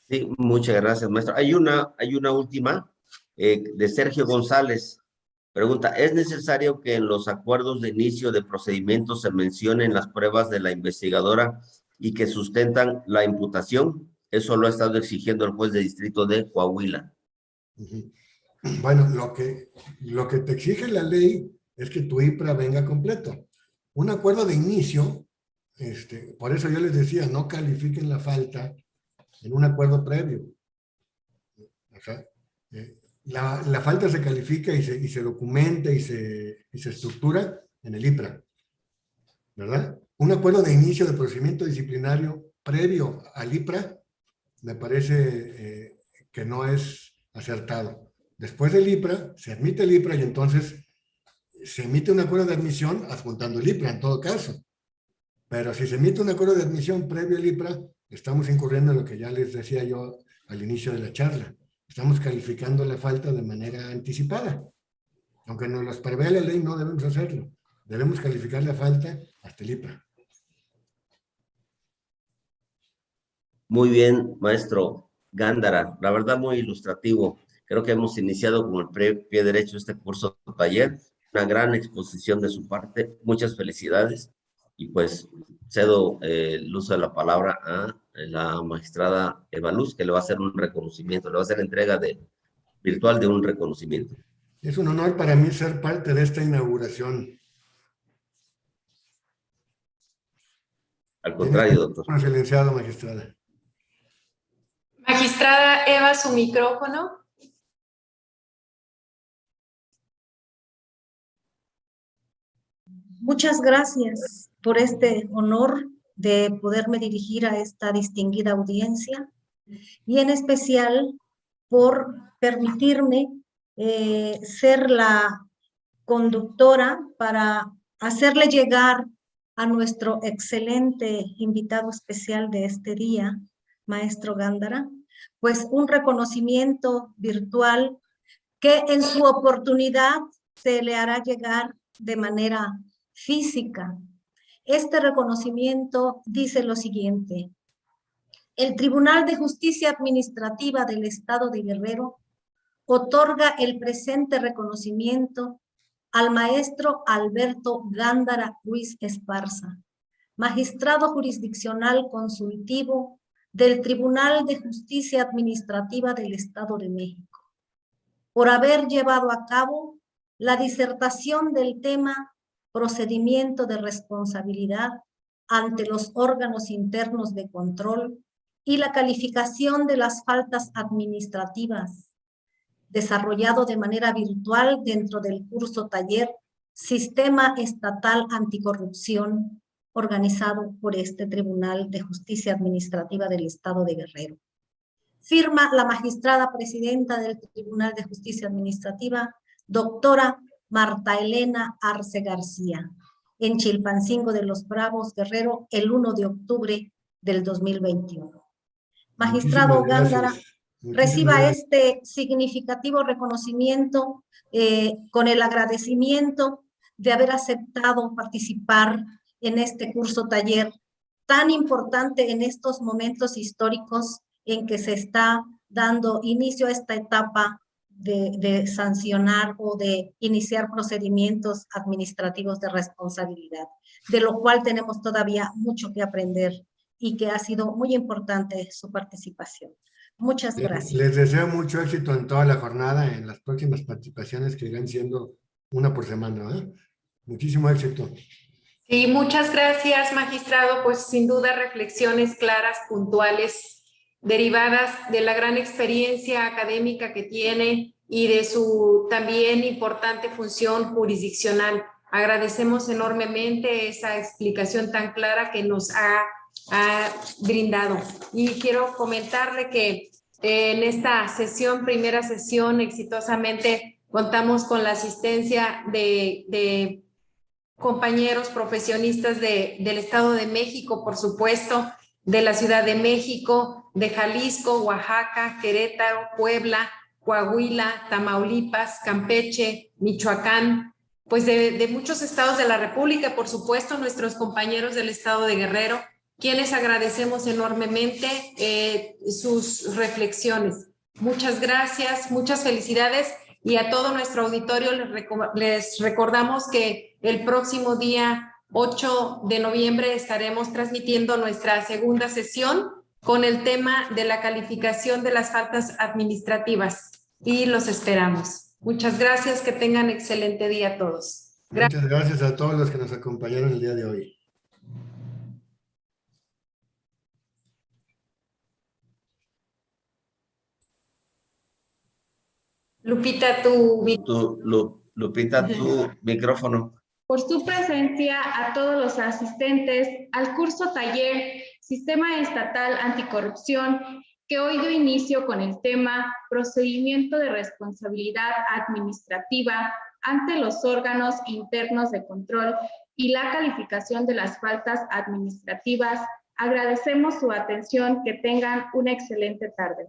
Sí, muchas gracias, maestro. Hay una última de Sergio González. Pregunta, ¿es necesario que en los acuerdos de inicio de procedimiento se mencionen las pruebas de la investigadora y que sustentan la imputación? Eso lo ha estado exigiendo el juez de distrito de Coahuila. Bueno, lo que te exige la ley es que tu IPRA venga completo. Un acuerdo de inicio, por eso yo les decía, no califiquen la falta en un acuerdo previo. O sea, la falta se califica y se documenta y se estructura en el IPRA, ¿verdad? Un acuerdo de inicio de procedimiento disciplinario previo al IPRA me parece que no es acertado. Después del IPRA, se admite el IPRA y entonces se emite un acuerdo de admisión adjuntando el IPRA en todo caso. Pero si se emite un acuerdo de admisión previo al IPRA, estamos incurriendo en lo que ya les decía yo al inicio de la charla. Estamos calificando la falta de manera anticipada. Aunque nos los prevé la ley, no debemos hacerlo. Debemos calificar la falta hasta el IPRA. Muy bien, maestro Gándara. La verdad, muy ilustrativo. Creo que hemos iniciado con el pie derecho este curso taller. Una gran exposición de su parte. Muchas felicidades. Y pues cedo el uso de la palabra a la magistrada Eva Luz, que le va a hacer un reconocimiento, le va a hacer entrega virtual de un reconocimiento. Es un honor para mí ser parte de esta inauguración. Al contrario, doctor. Silenciado, magistrada. Magistrada Eva, su micrófono. Muchas gracias por este honor de poderme dirigir a esta distinguida audiencia y en especial por permitirme ser la conductora para hacerle llegar a nuestro excelente invitado especial de este día, maestro Gándara, pues un reconocimiento virtual que en su oportunidad se le hará llegar de manera física. Este reconocimiento dice lo siguiente: el Tribunal de Justicia Administrativa del Estado de Guerrero otorga el presente reconocimiento al maestro Alberto Gándara Ruiz Esparza, magistrado jurisdiccional consultivo del Tribunal de Justicia Administrativa del Estado de México, por haber llevado a cabo la disertación del tema procedimiento de responsabilidad ante los órganos internos de control y la calificación de las faltas administrativas, desarrollado de manera virtual dentro del curso taller Sistema Estatal Anticorrupción, organizado por este Tribunal de Justicia Administrativa del Estado de Guerrero. Firma la magistrada presidenta del Tribunal de Justicia Administrativa, doctora Marta Elena Arce García, en Chilpancingo de los Bravos, Guerrero, el 1 de octubre del 2021. Magistrado Gándara, reciba este significativo reconocimiento con el agradecimiento de haber aceptado participar en este curso taller tan importante en estos momentos históricos en que se está dando inicio a esta etapa de sancionar o de iniciar procedimientos administrativos de responsabilidad, de lo cual tenemos todavía mucho que aprender y que ha sido muy importante su participación. Muchas gracias. Les deseo mucho éxito en toda la jornada, en las próximas participaciones que irán siendo una por semana, ¿eh? Muchísimo éxito. Sí, muchas gracias, magistrado. Pues sin duda reflexiones claras, puntuales, derivadas de la gran experiencia académica que tiene y de su también importante función jurisdiccional Agradecemos enormemente esa explicación tan clara que nos ha brindado. Y quiero comentarle que en esta sesión, primera sesión, exitosamente contamos con la asistencia de compañeros profesionistas del Estado de México, por supuesto, de la Ciudad de México, de Jalisco, Oaxaca, Querétaro, Puebla, Coahuila, Tamaulipas, Campeche, Michoacán, pues de muchos estados de la República, por supuesto, nuestros compañeros del Estado de Guerrero, quienes agradecemos enormemente sus reflexiones. Muchas gracias, muchas felicidades, y a todo nuestro auditorio les recordamos que el próximo día 8 de noviembre estaremos transmitiendo nuestra segunda sesión con el tema de la calificación de las faltas administrativas, y los esperamos. Muchas gracias, que tengan excelente día a todos. Muchas gracias a todos los que nos acompañaron el día de hoy. Lupita, Lupita, tu micrófono. Por su presencia, a todos los asistentes al curso taller Sistema Estatal Anticorrupción, que hoy dio inicio con el tema Procedimiento de Responsabilidad Administrativa ante los órganos internos de control y la calificación de las faltas administrativas. Agradecemos su atención. Que tengan una excelente tarde.